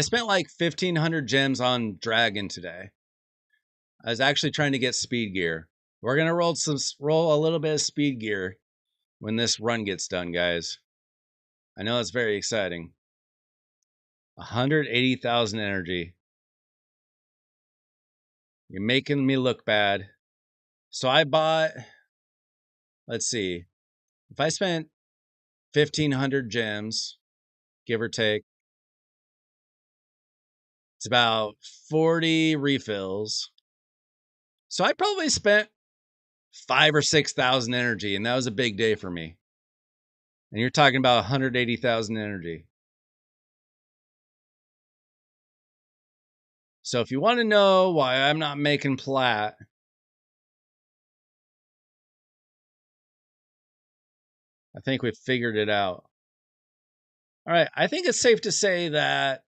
spent like 1,500 gems on Dragon today. I was actually trying to get speed gear. We're gonna roll a little bit of speed gear when this run gets done, guys. I know it's very exciting. 180,000 energy. You're making me look bad. So I bought, let's see, if I spent 1,500 gems, give or take, it's about 40 refills. So I probably spent 5,000 or 6,000 energy, and that was a big day for me. And you're talking about 180,000 energy. So if you want to know why I'm not making plat, I think we've figured it out. All right, I think it's safe to say that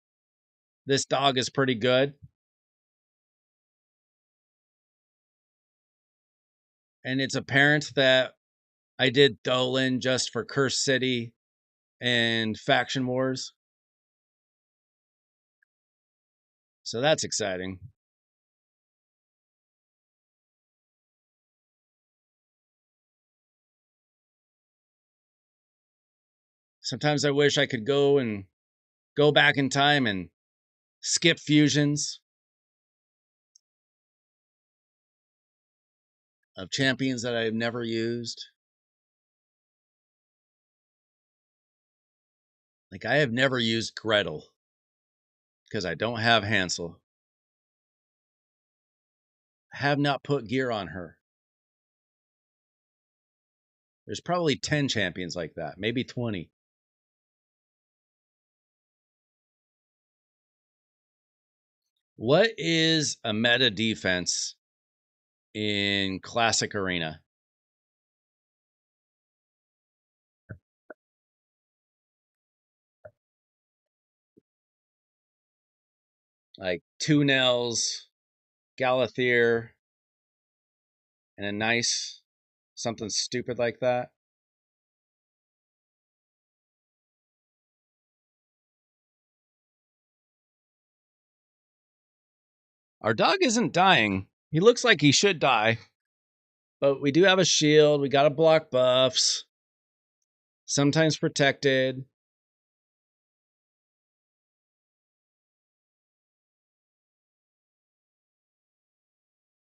this dog is pretty good. And it's apparent that I did Dolan just for Curse City and Faction Wars. So that's exciting. Sometimes I wish I could go back in time and skip fusions of champions that I've never used. Like, I have never used Gretel because I don't have Hansel. I have not put gear on her. There's probably 10 champions like that, maybe 20. What is a meta defense in Classic Arena? Like 2 Nels, Galathier, and a nice something stupid like that. Our dog isn't dying. He looks like he should die. But we do have a shield. We got to block buffs. Sometimes protected.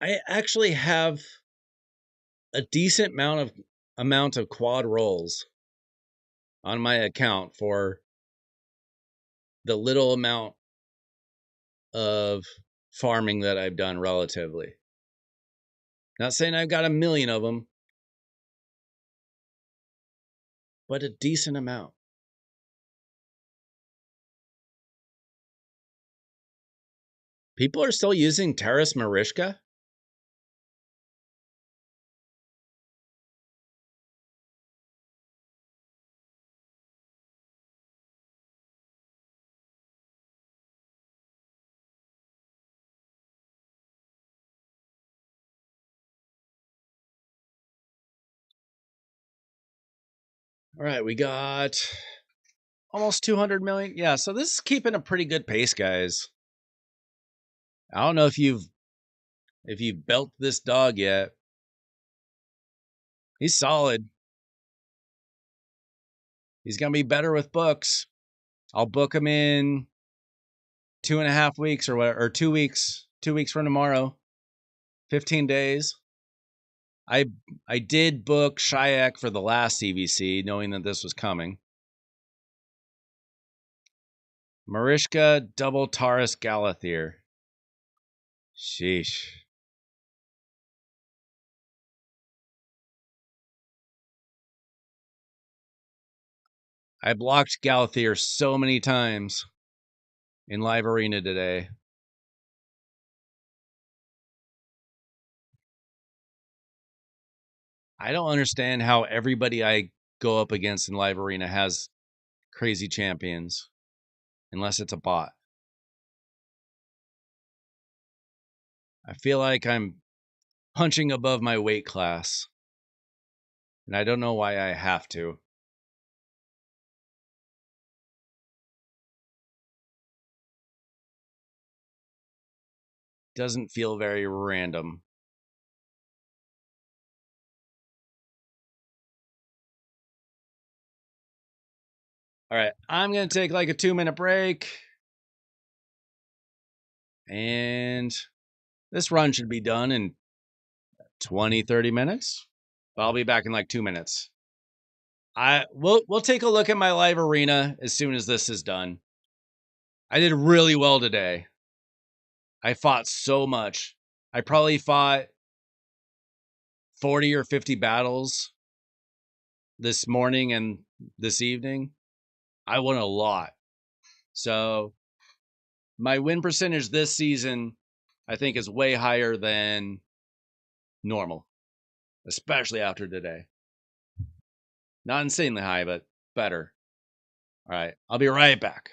I actually have a decent amount of quad rolls on my account for the little amount of farming that I've done relatively. Not saying I've got a million of them, but a decent amount. People are still using Terrace Marishka? All right, we got almost 200 million. Yeah, so this is keeping a pretty good pace, guys. I don't know if you've built this dog yet. He's solid. He's gonna be better with books. I'll book him in 2.5 weeks or what, or 2 weeks. 2 weeks from tomorrow. 15 days. I did book Shayak for the last CVC, knowing that this was coming. Marishka double Taurus Galathier. Sheesh. I blocked Galathier so many times in live arena today. I don't understand how everybody I go up against in live arena has crazy champions, unless it's a bot. I feel like I'm punching above my weight class, and I don't know why I have to. Doesn't feel very random. All right, I'm going to take like a 2-minute break. And this run should be done in 20, 30 minutes. But I'll be back in like 2 minutes. We'll take a look at my live arena as soon as this is done. I did really well today. I fought so much. I probably fought 40 or 50 battles this morning and this evening. I won a lot. So my win percentage this season, I think, is way higher than normal, especially after today. Not insanely high, but better. All right, I'll be right back.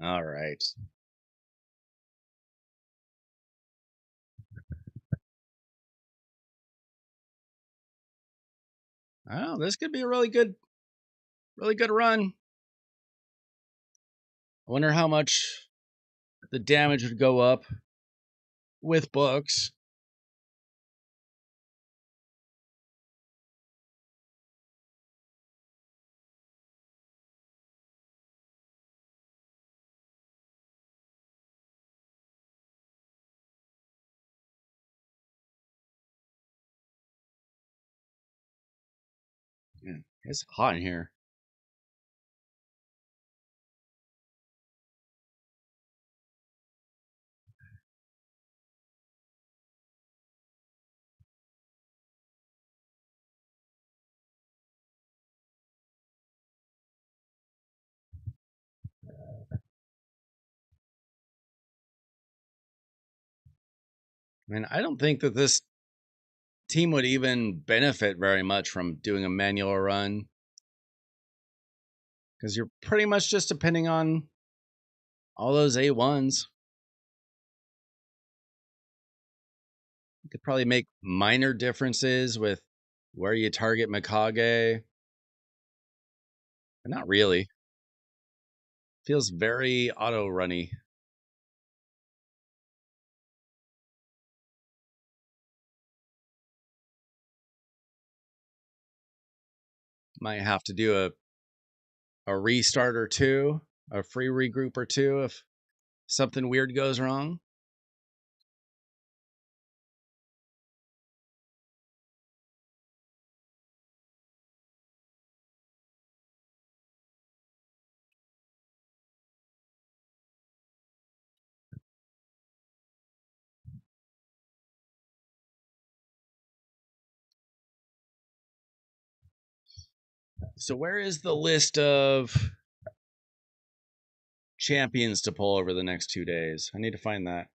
All right. Oh, this could be a really good run. I wonder how much the damage would go up with books. Yeah, it's hot in here. I mean, I don't think that this team would even benefit very much from doing a manual run because you're pretty much just depending on all those A1s. You could probably make minor differences with where you target Mikage. But not really. Feels very auto-runny. Might have to do a restart or two, a free regroup or two if something weird goes wrong. So where is the list of champions to pull over the next 2 days? I need to find that.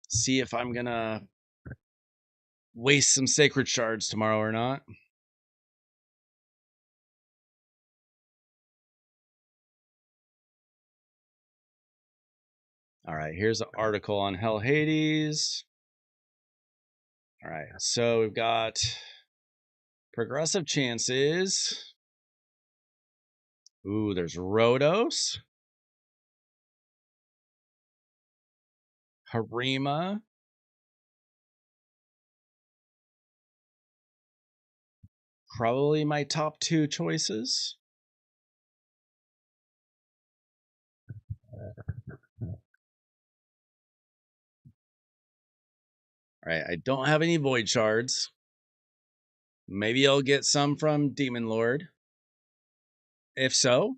See if I'm gonna waste some sacred shards tomorrow or not. All right, here's an article on Hell Hades. All right, so we've got progressive chances. Ooh, there's Rhodos, Harima, probably my top 2 choices. All right, I don't have any void shards. Maybe I'll get some from Demon Lord. If so,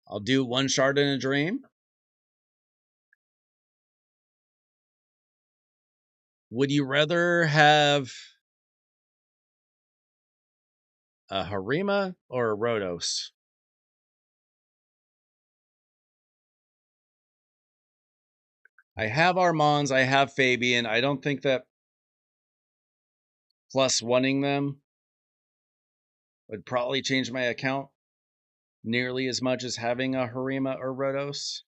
I'll do 1 shard in a dream. Would you rather have a Harima or a Rhodos? I have Armands, I have Fabian. I don't think that plus wanting them would probably change my account nearly as much as having a Harima or Rhodos.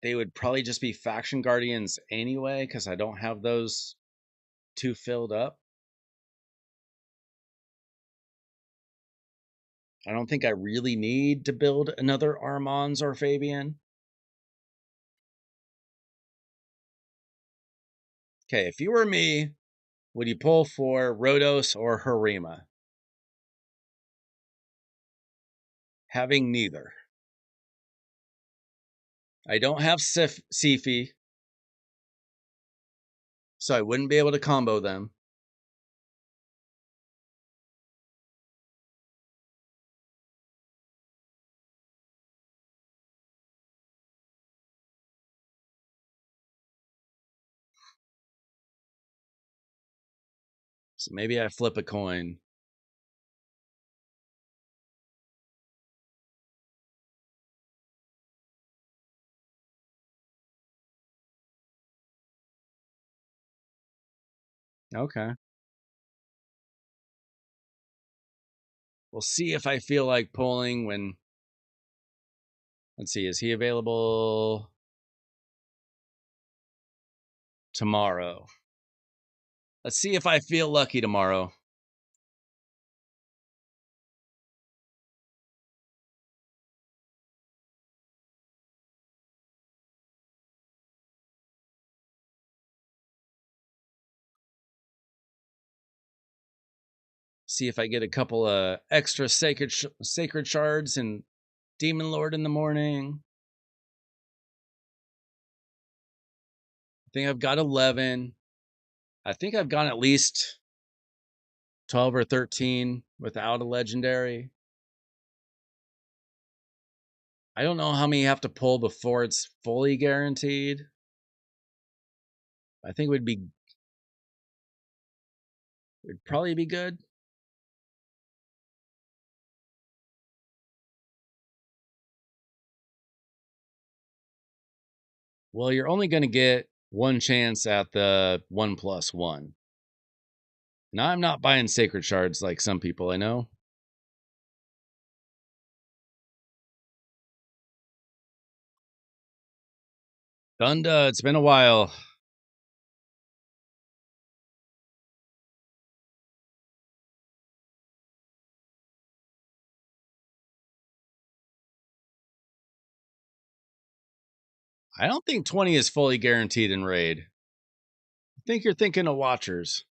They would probably just be faction guardians anyway, because I don't have those 2 filled up. I don't think I really need to build another Armands or Fabian. Okay, if you were me, would you pull for Rhodos or Harima? Having neither. I don't have Sifi, so I wouldn't be able to combo them. So maybe I flip a coin. Okay. We'll see if I feel like pulling when... Let's see, is he available tomorrow? Let's see if I feel lucky tomorrow. See if I get a couple of extra sacred shards and Demon Lord in the morning. I think I've got 11. I think I've gone at least 12 or 13 without a legendary. I don't know how many you have to pull before it's fully guaranteed. I think it'd probably be good. Well, you're only going to get 1 chance at the 1+1. Now I'm not buying sacred shards like some people I know. Dunda, it's been a while. I don't think 20 is fully guaranteed in raid. I think you're thinking of watchers.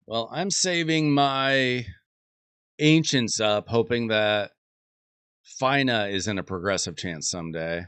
Well, I'm saving my ancients up, hoping that Fina is in a progressive chance someday.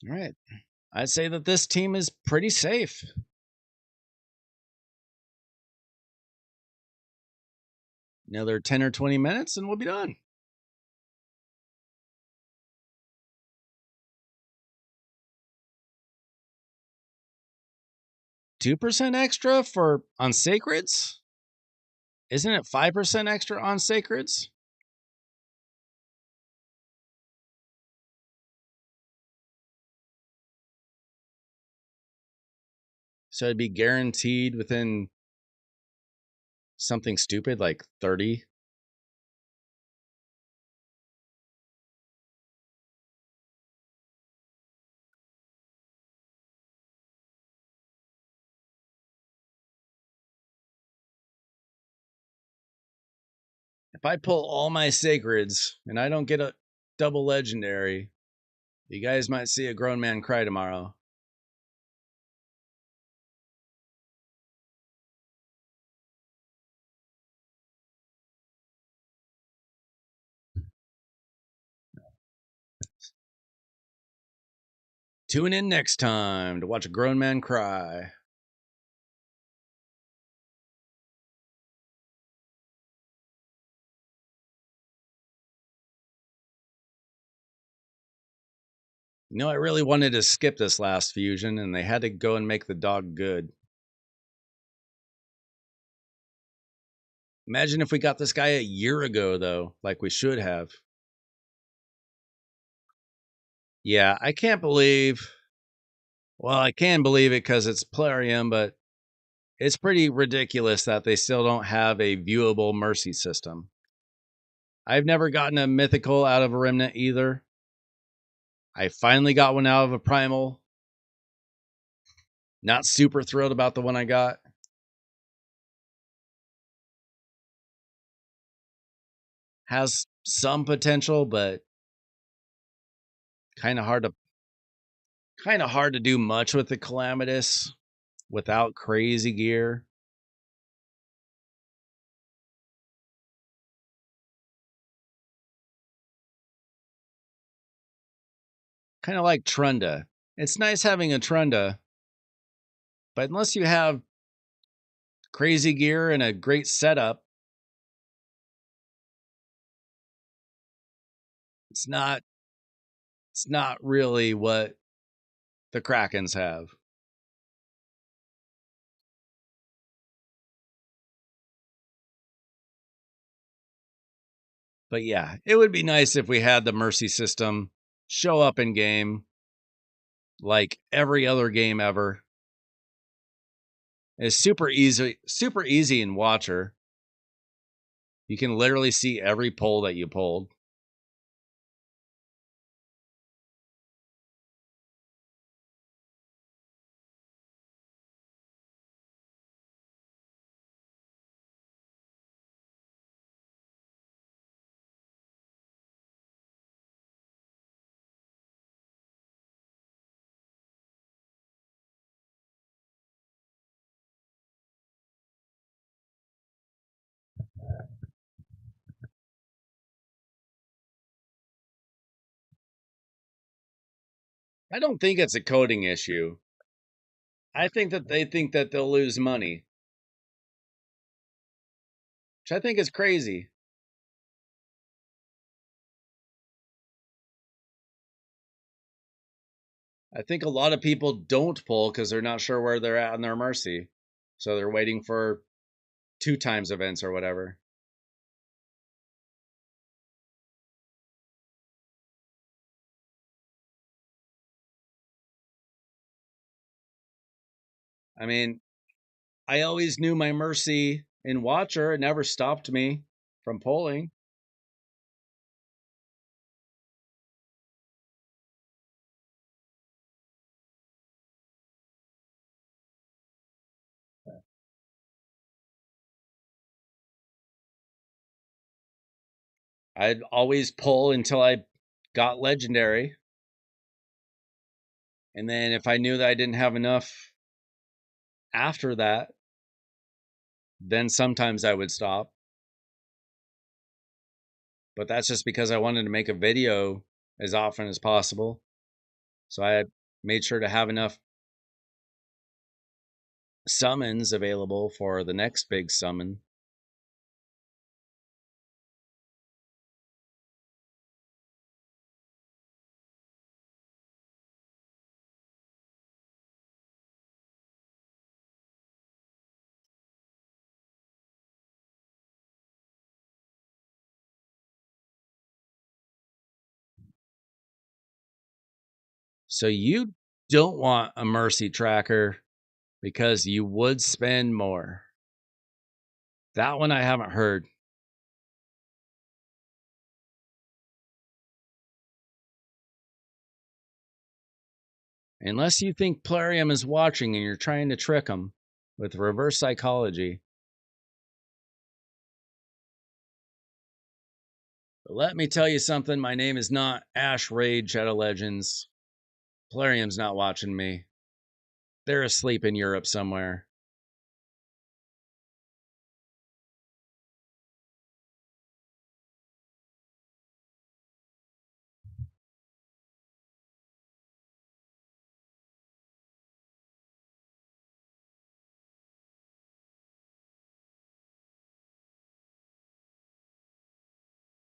All right. I'd say that this team is pretty safe. Another 10 or 20 minutes and we'll be done. 2% extra for on sacreds? Isn't it 5% extra on sacreds? So it'd be guaranteed within something stupid like 30. If I pull all my sacreds and I don't get a double legendary, you guys might see a grown man cry tomorrow. Tune in next time to watch a grown man cry. You know, I really wanted to skip this last fusion, and they had to go and make the dog good. Imagine if we got this guy a year ago, though, like we should have. Yeah, I can't believe. Well, I can believe it because it's Plarium, but it's pretty ridiculous that they still don't have a viewable mercy system. I've never gotten a mythical out of a remnant either. I finally got one out of a primal. Not super thrilled about the one I got. Has some potential, but kind of hard to do much with the Calamitous without crazy gear. Kind of like Trunda. It's nice having a Trunda, but unless you have crazy gear and a great setup, it's not really what the Krakens have. But yeah, it would be nice if we had the mercy system show up in game like every other game ever. It's super easy in Watcher. You can literally see every pull that you pulled. I don't think it's a coding issue. I think that they think that they'll lose money, which I think is crazy. I think a lot of people don't pull because they're not sure where they're at in their mercy. So they're waiting for 2 times events or whatever. I mean, I always knew my mercy in Watcher. It never stopped me from pulling. I'd always pull until I got legendary. And then if I knew that I didn't have enough after that, then sometimes I would stop. But that's just because I wanted to make a video as often as possible. So I made sure to have enough summons available for the next big summon. So you don't want a mercy tracker because you would spend more. That one I haven't heard. Unless you think Plarium is watching and you're trying to trick him with reverse psychology. But let me tell you something. My name is not Ash Raid Shadow Legends. Plarium's not watching me. They're asleep in Europe somewhere.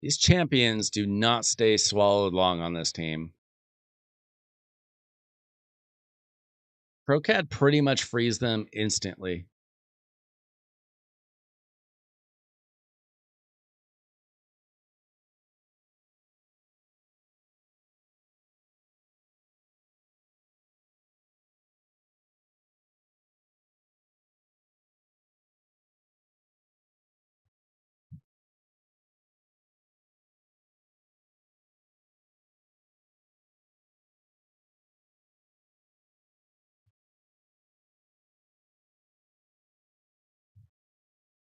These champions do not stay swallowed long on this team. Kro'Khad pretty much frees them instantly.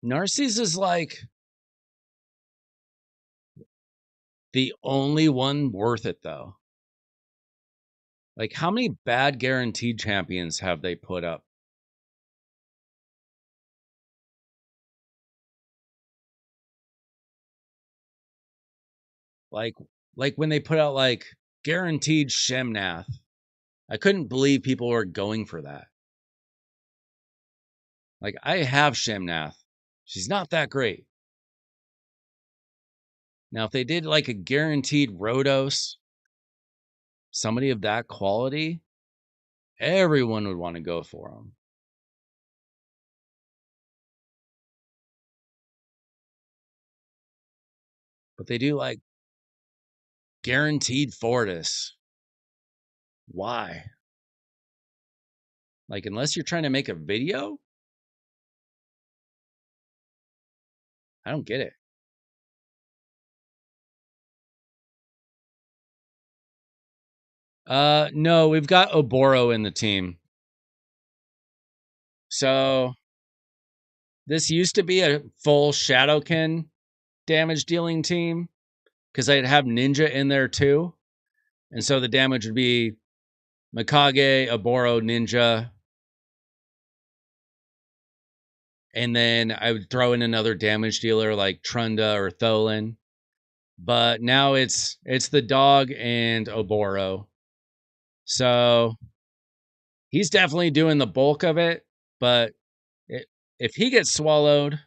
Narcisse is like the only one worth it, though. Like, how many bad guaranteed champions have they put up? Like, when they put out like guaranteed Shemnath, I couldn't believe people were going for that. Like, I have Shemnath. She's not that great. Now, if they did like a guaranteed Rhodos, somebody of that quality, everyone would want to go for them. But they do like guaranteed Fortis. Why? Like, unless you're trying to make a video, I don't get it. No, we've got Oboro in the team. So this used to be a full Shadowkin damage dealing team because I'd have Ninja in there too. And so the damage would be Mikage, Oboro, Ninja. And then I would throw in another damage dealer like Trunda or Tholin. But now it's the dog and Oboro. So he's definitely doing the bulk of it, but if he gets swallowed,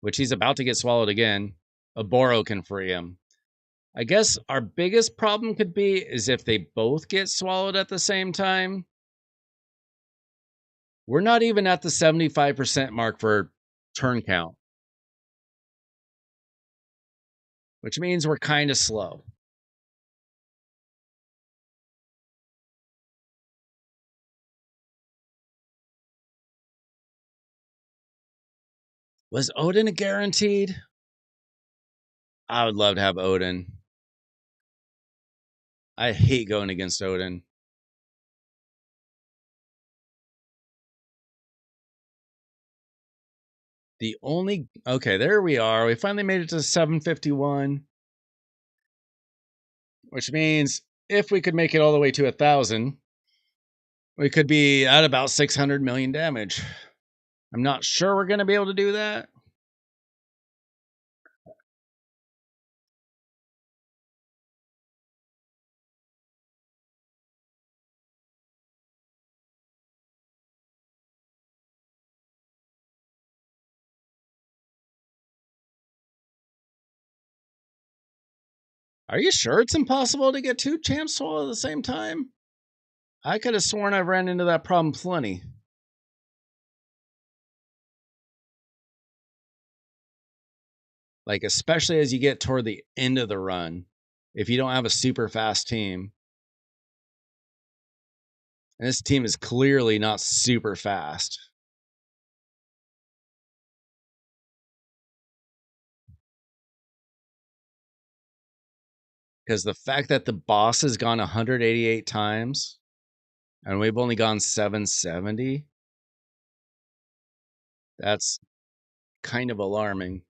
which he's about to get swallowed again, a Boro can free him. I guess our biggest problem could be is if they both get swallowed at the same time. We're not even at the 75% mark for turn count, which means we're kind of slow. Was Odin a guaranteed? I would love to have Odin. I hate going against Odin. Okay, there we are. We finally made it to 751, which means if we could make it all the way to 1,000, we could be at about 600 million damage. I'm not sure we're going to be able to do that. Are you sure it's impossible to get two champs swallowed at the same time? I could have sworn I've ran into that problem plenty. Like, especially as you get toward the end of the run, if you don't have a super fast team. And this team is clearly not super fast. Because the fact that the boss has gone 188 times and we've only gone 770, that's kind of alarming.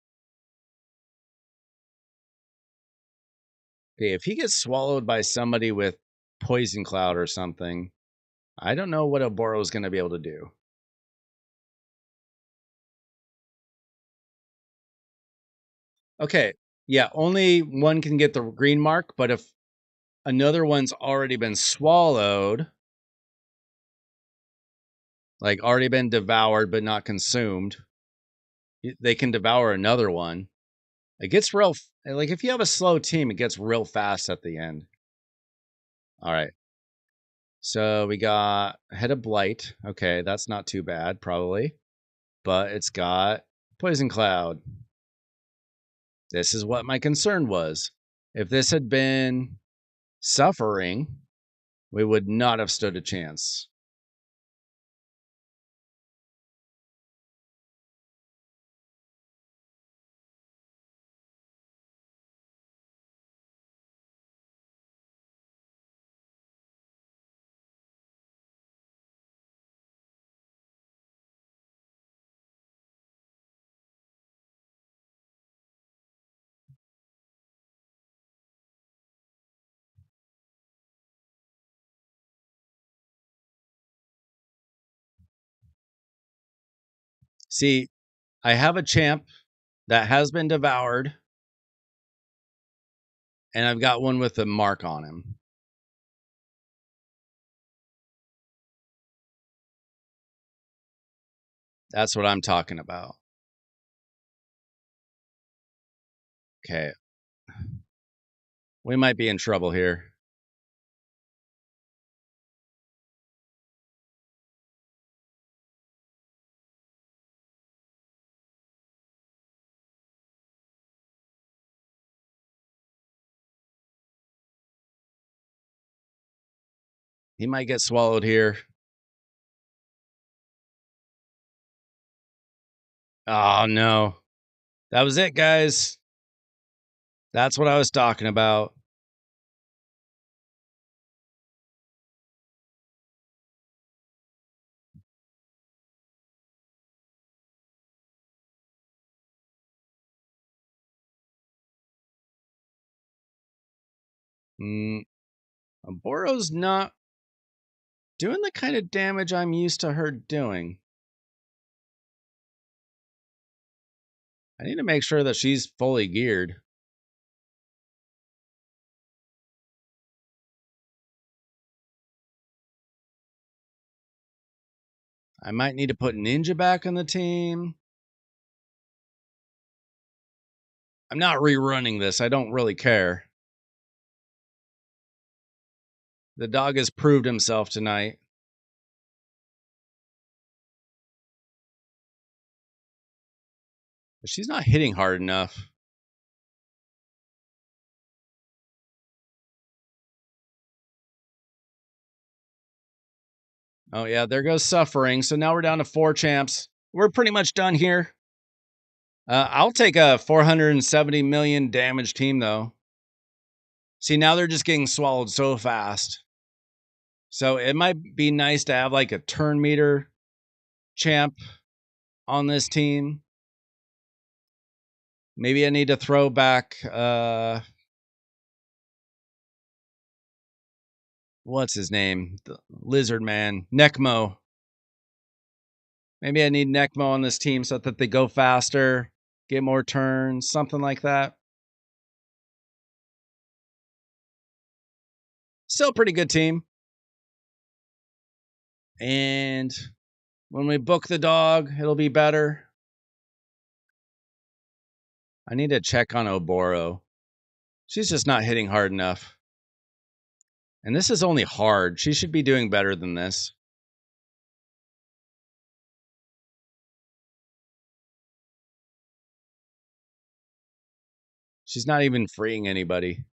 Okay, if he gets swallowed by somebody with Poison Cloud or something, I don't know what Oboro is going to be able to do. Okay, yeah, only one can get the green mark, but if another one's already been swallowed, like already been devoured but not consumed, they can devour another one. It gets real, like if you have a slow team, it gets real fast at the end. All right. So we got Head of Blight. Okay, that's not too bad, probably. But it's got Poison Cloud. This is what my concern was. If this had been Suffering, we would not have stood a chance. See, I have a champ that has been devoured, and I've got one with a mark on him. That's what I'm talking about. Okay. We might be in trouble here. He might get swallowed here. Oh, no. That was it, guys. That's what I was talking about. Oboro's not doing the kind of damage I'm used to her doing. I need to make sure that she's fully geared. I might need to put Ninja back on the team. I'm not rerunning this. I don't really care. The dog has proved himself tonight. But she's not hitting hard enough. Oh, yeah, there goes Suffering. So now we're down to 4 champs. We're pretty much done here. I'll take a 470 million damage team, though. See, now they're just getting swallowed so fast. So it might be nice to have like a turn meter champ on this team. Maybe I need to throw back what's his name? The Lizard Man. Necmo. Maybe I need Necmo on this team so that they go faster, get more turns, something like that. Still a pretty good team. And when we book the dog, it'll be better. I need to check on Oboro. She's just not hitting hard enough. And this is only hard. She should be doing better than this. She's not even freeing anybody.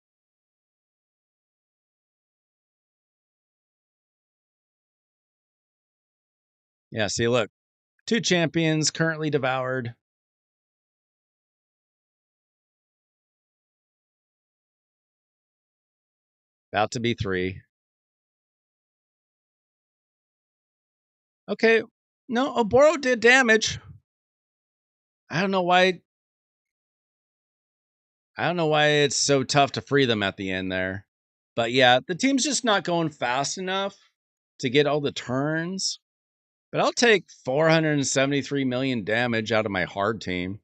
Yeah, see, look. 2 champions currently devoured. About to be 3. Okay. No, Oboro did damage. I don't know why it's so tough to free them at the end there. But yeah, the team's just not going fast enough to get all the turns. But I'll take 473 million damage out of my hard team.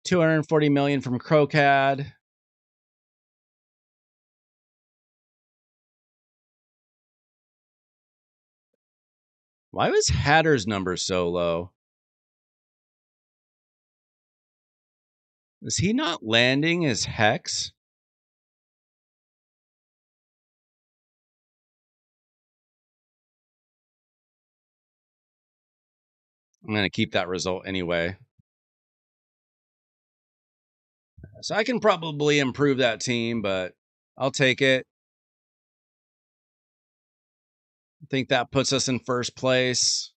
240 million from Kro'Khad. Why was Hatter's number so low? Is he not landing his Hex? I'm going to keep that result anyway. So I can probably improve that team, but I'll take it. I think that puts us in first place.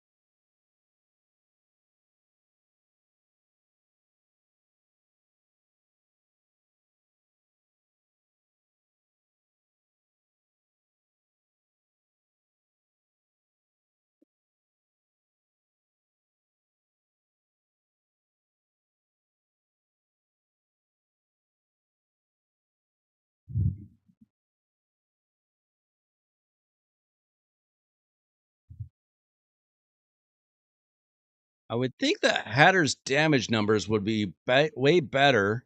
I would think that Hatter's damage numbers would be way better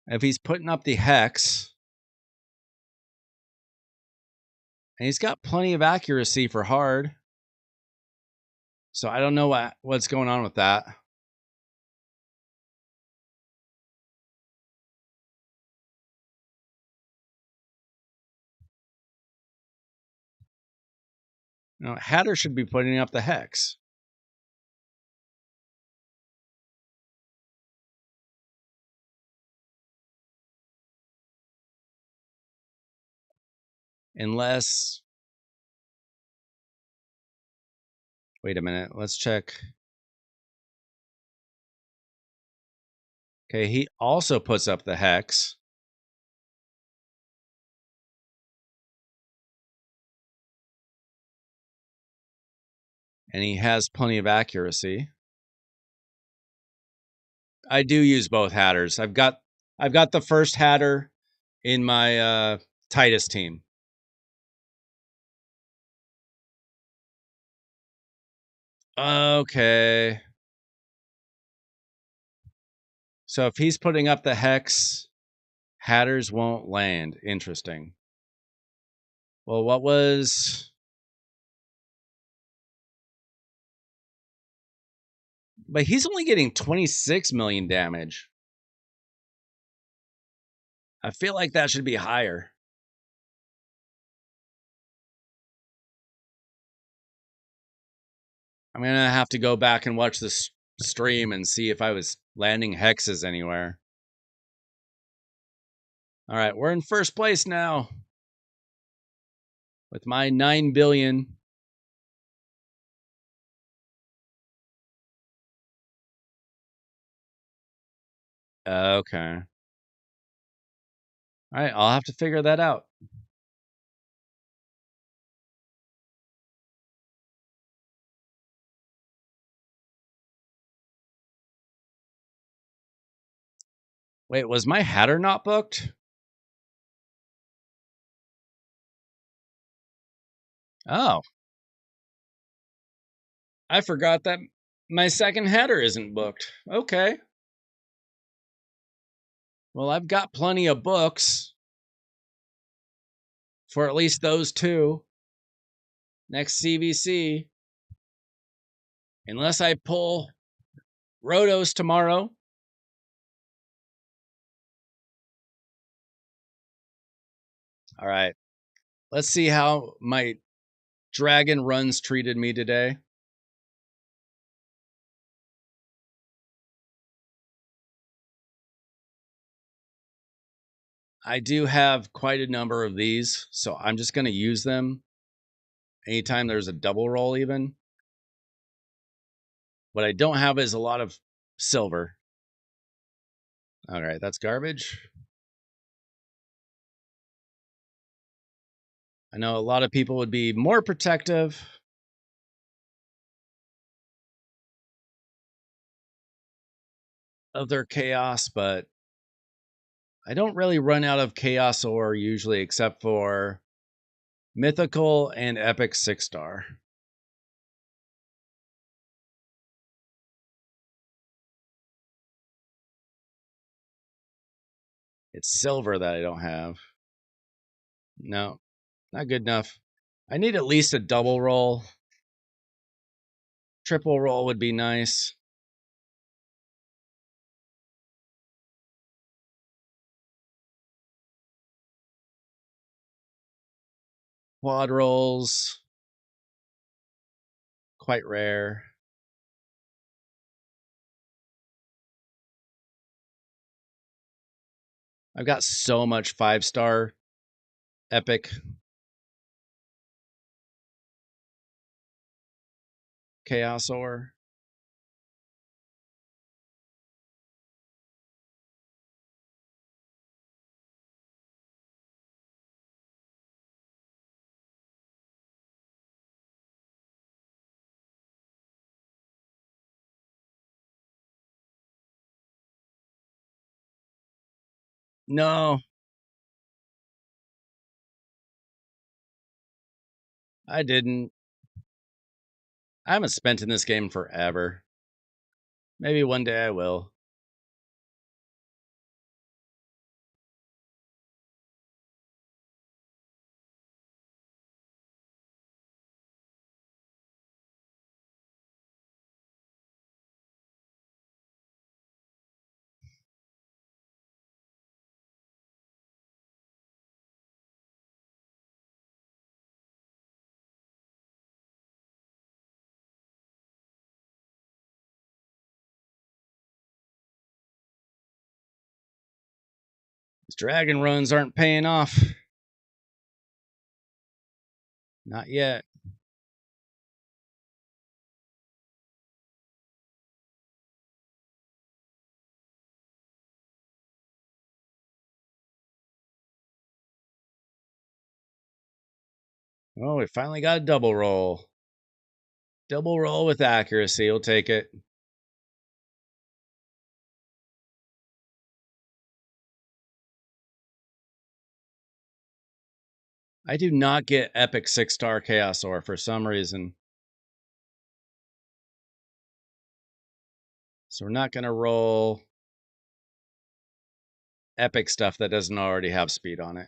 if he's putting up the Hex. And he's got plenty of accuracy for hard. So I don't know what's going on with that. No, Hatter should be putting up the Hex. Unless... Wait a minute. Let's check. Okay, he also puts up the Hex. And he has plenty of accuracy. I do use both Hatters. I've got the first Hatter in my Titus team. Okay. So if he's putting up the Hex, Hatters won't land. Interesting. Well, what was... But he's only getting 26 million damage. I feel like that should be higher. I'm going to have to go back and watch this stream and see if I was landing hexes anywhere. All right, we're in first place now with my 9 billion. Okay. All right, I'll have to figure that out. Wait, was my header not booked? Oh. I forgot that my second header isn't booked. Okay. Well, I've got plenty of books for at least those two. Next CVC. Unless I pull Rotos tomorrow. All right. Let's see how my dragon runs treated me today. I do have quite a number of these, so I'm just going to use them anytime there's a double roll even. What I don't have is a lot of silver. All right, that's garbage. I know a lot of people would be more protective of their chaos, but I don't really run out of chaos ore usually except for mythical and epic 6-star. It's silver that I don't have. No, not good enough. I need at least a double roll. Triple roll would be nice. Quad rolls, quite rare. I've got so much 5-star epic chaos ore. No, I didn't. I haven't spent in this game forever. Maybe one day I will. These dragon runs aren't paying off. Not yet. Oh, we finally got a double roll. Double roll with accuracy. We'll take it. I do not get epic 6-star chaos ore for some reason. So we're not going to roll epic stuff that doesn't already have speed on it.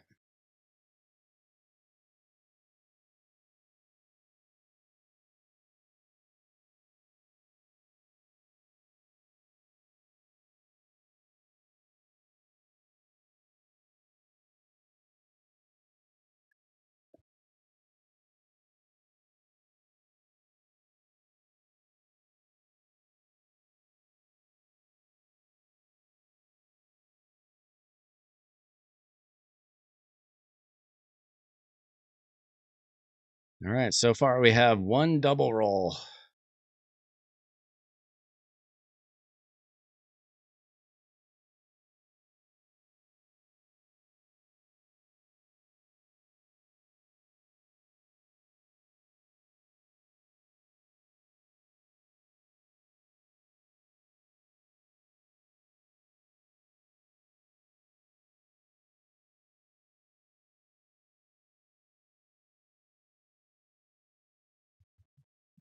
All right, so far we have one double roll.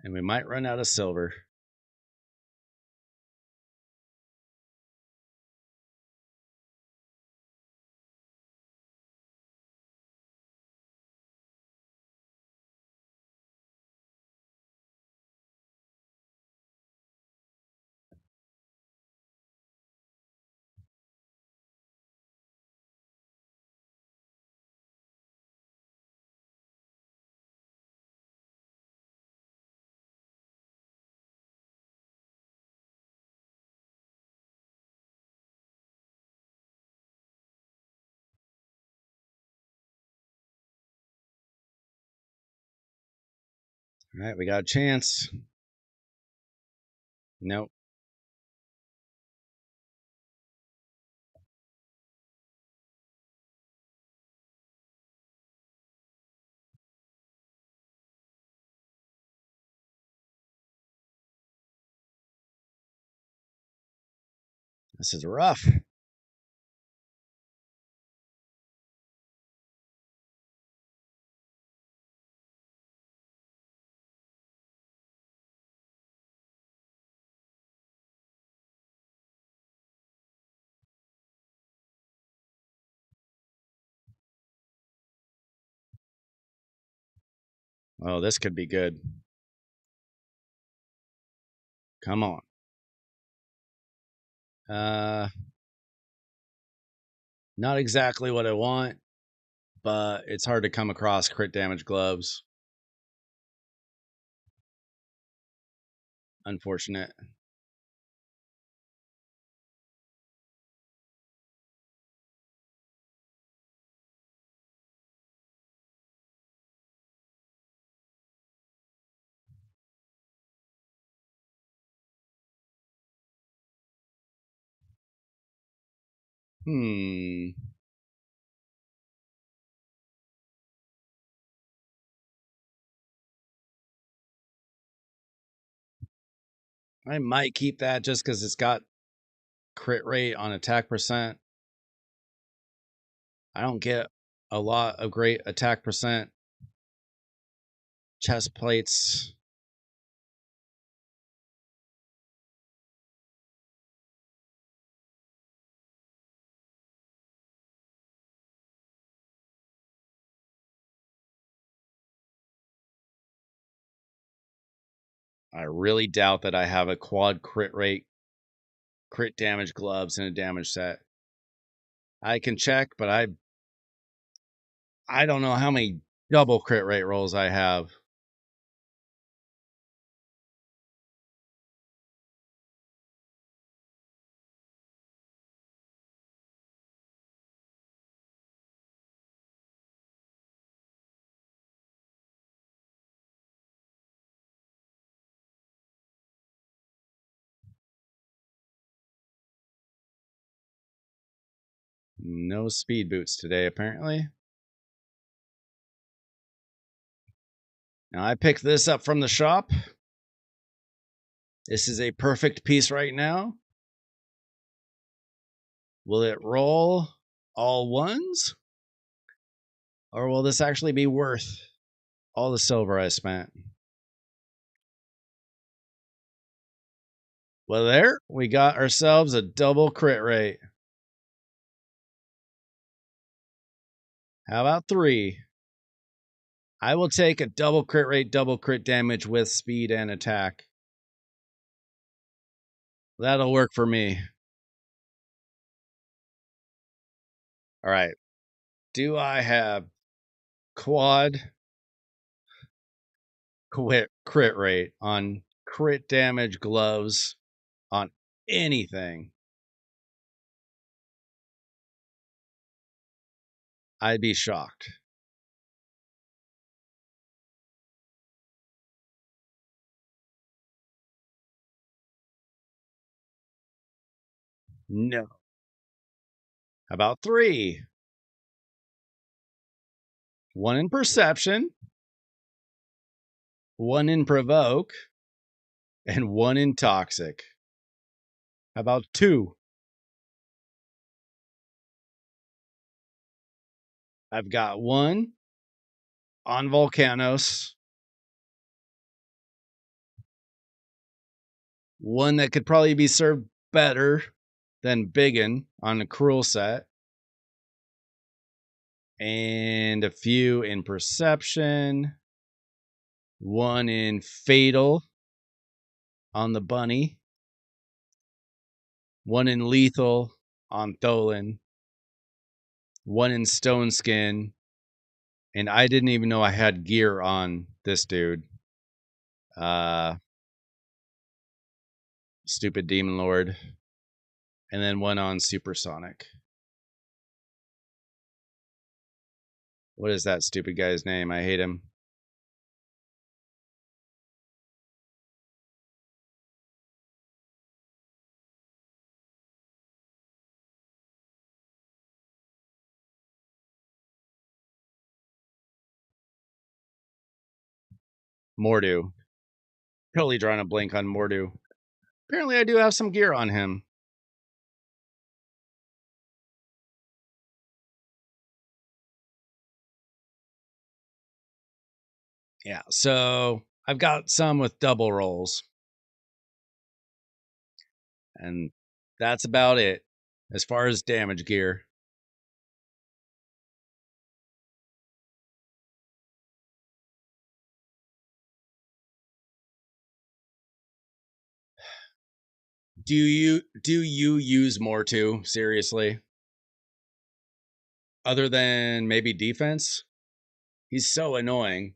And we might run out of silver. All right, we got a chance. Nope. This is rough. Oh, this could be good. Come on. Not exactly what I want, but it's hard to come across crit damage gloves. Unfortunate. Hmm. I might keep that just because it's got crit rate on attack percent. I don't get a lot of great attack percent chest plates. I really doubt that I have a quad crit rate, crit damage gloves in a damage set. I can check, but I don't know how many double crit rate rolls I have. No speed boots today, apparently. Now, I picked this up from the shop. This is a perfect piece right now. Will it roll all ones? Or will this actually be worth all the silver I spent? Well, there we got ourselves a double crit rate. How about 3? I will take a double crit rate, double crit damage with speed and attack. That'll work for me. All right. Do I have quad crit rate on crit damage gloves on anything? I'd be shocked. No. How about 3? 1 in perception, 1 in provoke, and 1 in toxic. How about 2? I've got 1 on Volcanos, 1 that could probably be served better than Biggin on the Cruel set, and a few in perception, 1 in fatal on the Bunny, 1 in lethal on Tholen, 1 in stone skin, and I didn't even know I had gear on this dude. Stupid Demon Lord, and then 1 on Supersonic. What is that stupid guy's name? I hate him. Mordu. Totally drawing a blank on Mordu. Apparently I do have some gear on him. Yeah, so I've got some with double rolls. And that's about it as far as damage gear. Do you use Mortu seriously? Other than maybe defense? He's so annoying.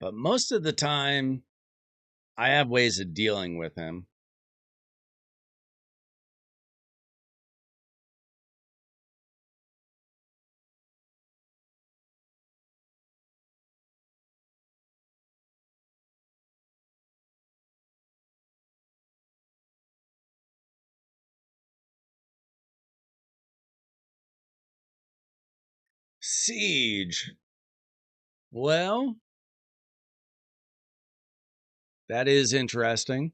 But most of the time, I have ways of dealing with him. Siege. Well, that is interesting.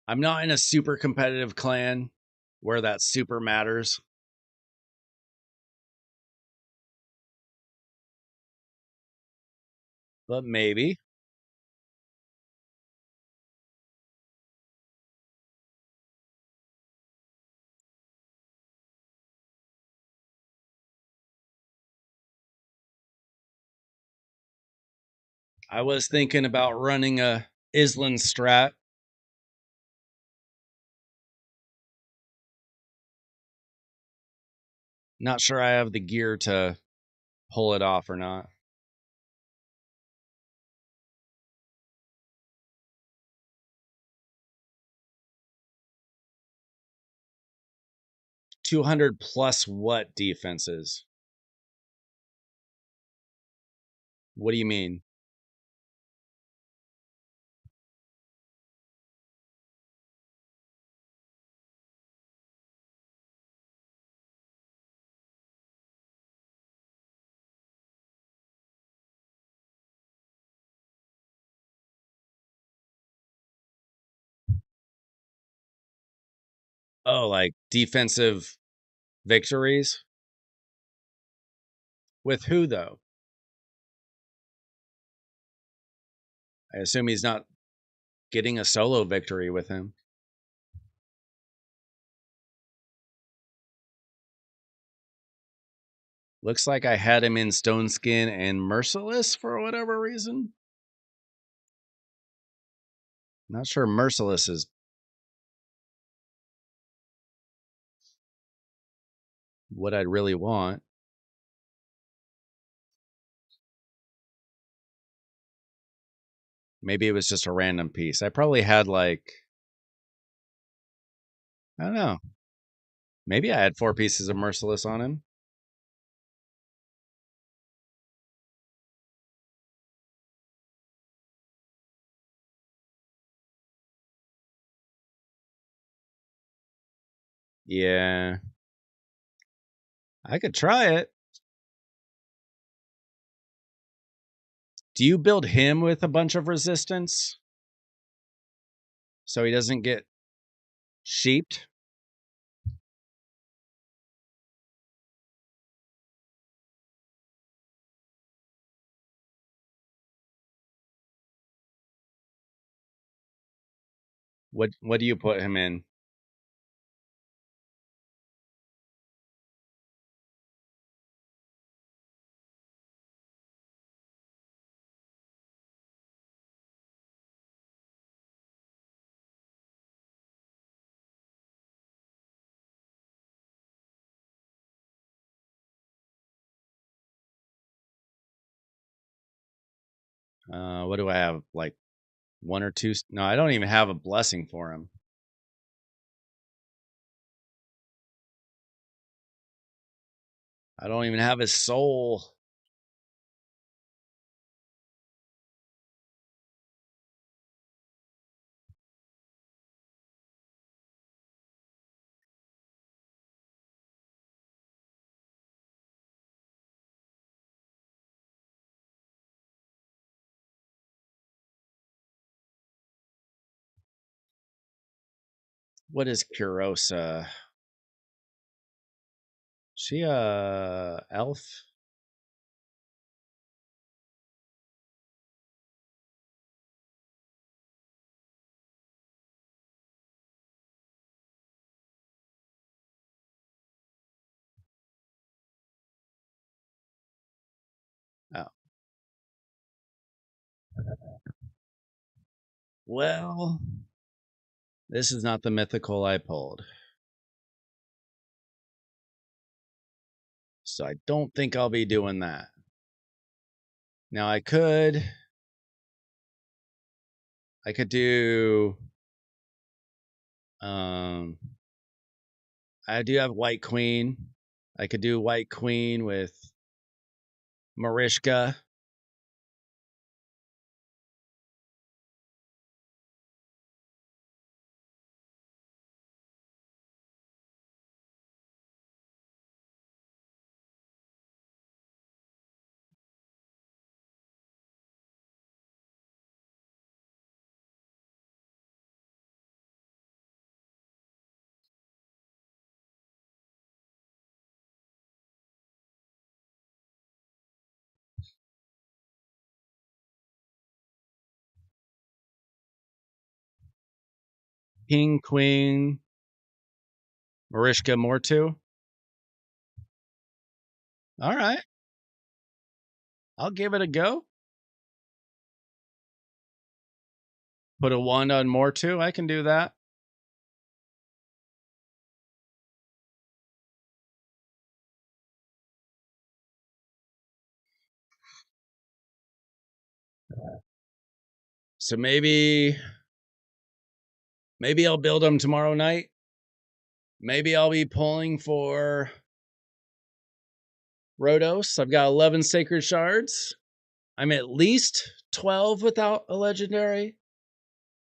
I'm not in a super competitive clan where that super matters. But maybe. I was thinking about running a Island strat. Not sure I have the gear to pull it off or not. $200 plus what defenses? What do you mean? Oh, like defensive victories? With who, though? I assume he's not getting a solo victory with him. Looks like I had him in Stone Skin and Merciless for whatever reason. Not sure Merciless is what I'd really want. Maybe it was just a random piece. I probably had like, I don't know. Maybe I had 4 pieces of Merciless on him. Yeah. I could try it. Do you build him with a bunch of resistance? So he doesn't get sheeped? What do you put him in? What do I have? Like one or two? No, I don't even have a blessing for him. I don't even have his soul. What is Kurosa? She a elf? Oh. Well, this is not the mythical I pulled. So I don't think I'll be doing that. Now I could do I do have White Queen. I could do White Queen with Marishka. King, Queen, Marishka, Mon-Thur. All right. I'll give it a go. Put a 1 on Mon-Thur. I can do that. So maybe I'll build them tomorrow night. Maybe I'll be pulling for Rhodos. I've got 11 sacred shards. I'm at least 12 without a legendary.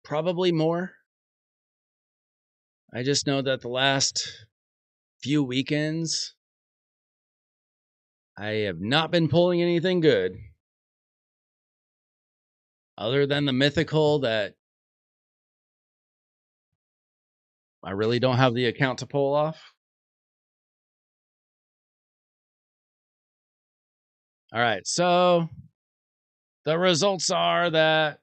Probably more. I just know that the last few weekends, I have not been pulling anything good. Other than the mythical that I really don't have the account to pull off. All right, so the results are that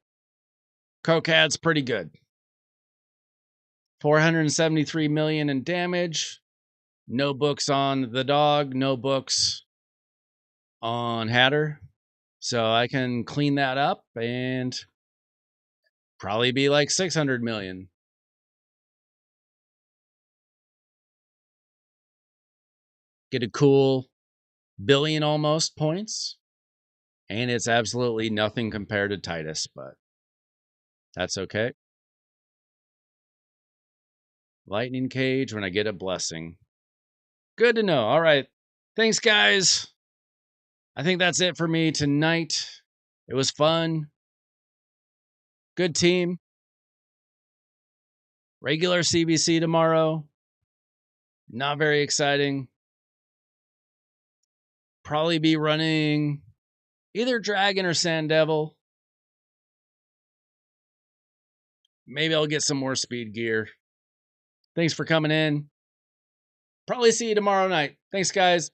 Kro'Khad's pretty good. 473 million in damage. No books on the dog, no books on Hatter. So I can clean that up and probably be like 600 million. Get a cool billion almost points. And it's absolutely nothing compared to Titus, but that's okay. Lightning Cage when I get a blessing. Good to know. All right. Thanks, guys. I think that's it for me tonight. It was fun. Good team. Regular CBC tomorrow. Not very exciting. Probably be running either Dragon or Sand Devil. Maybe I'll get some more speed gear. Thanks for coming in. Probably see you tomorrow night. Thanks, guys.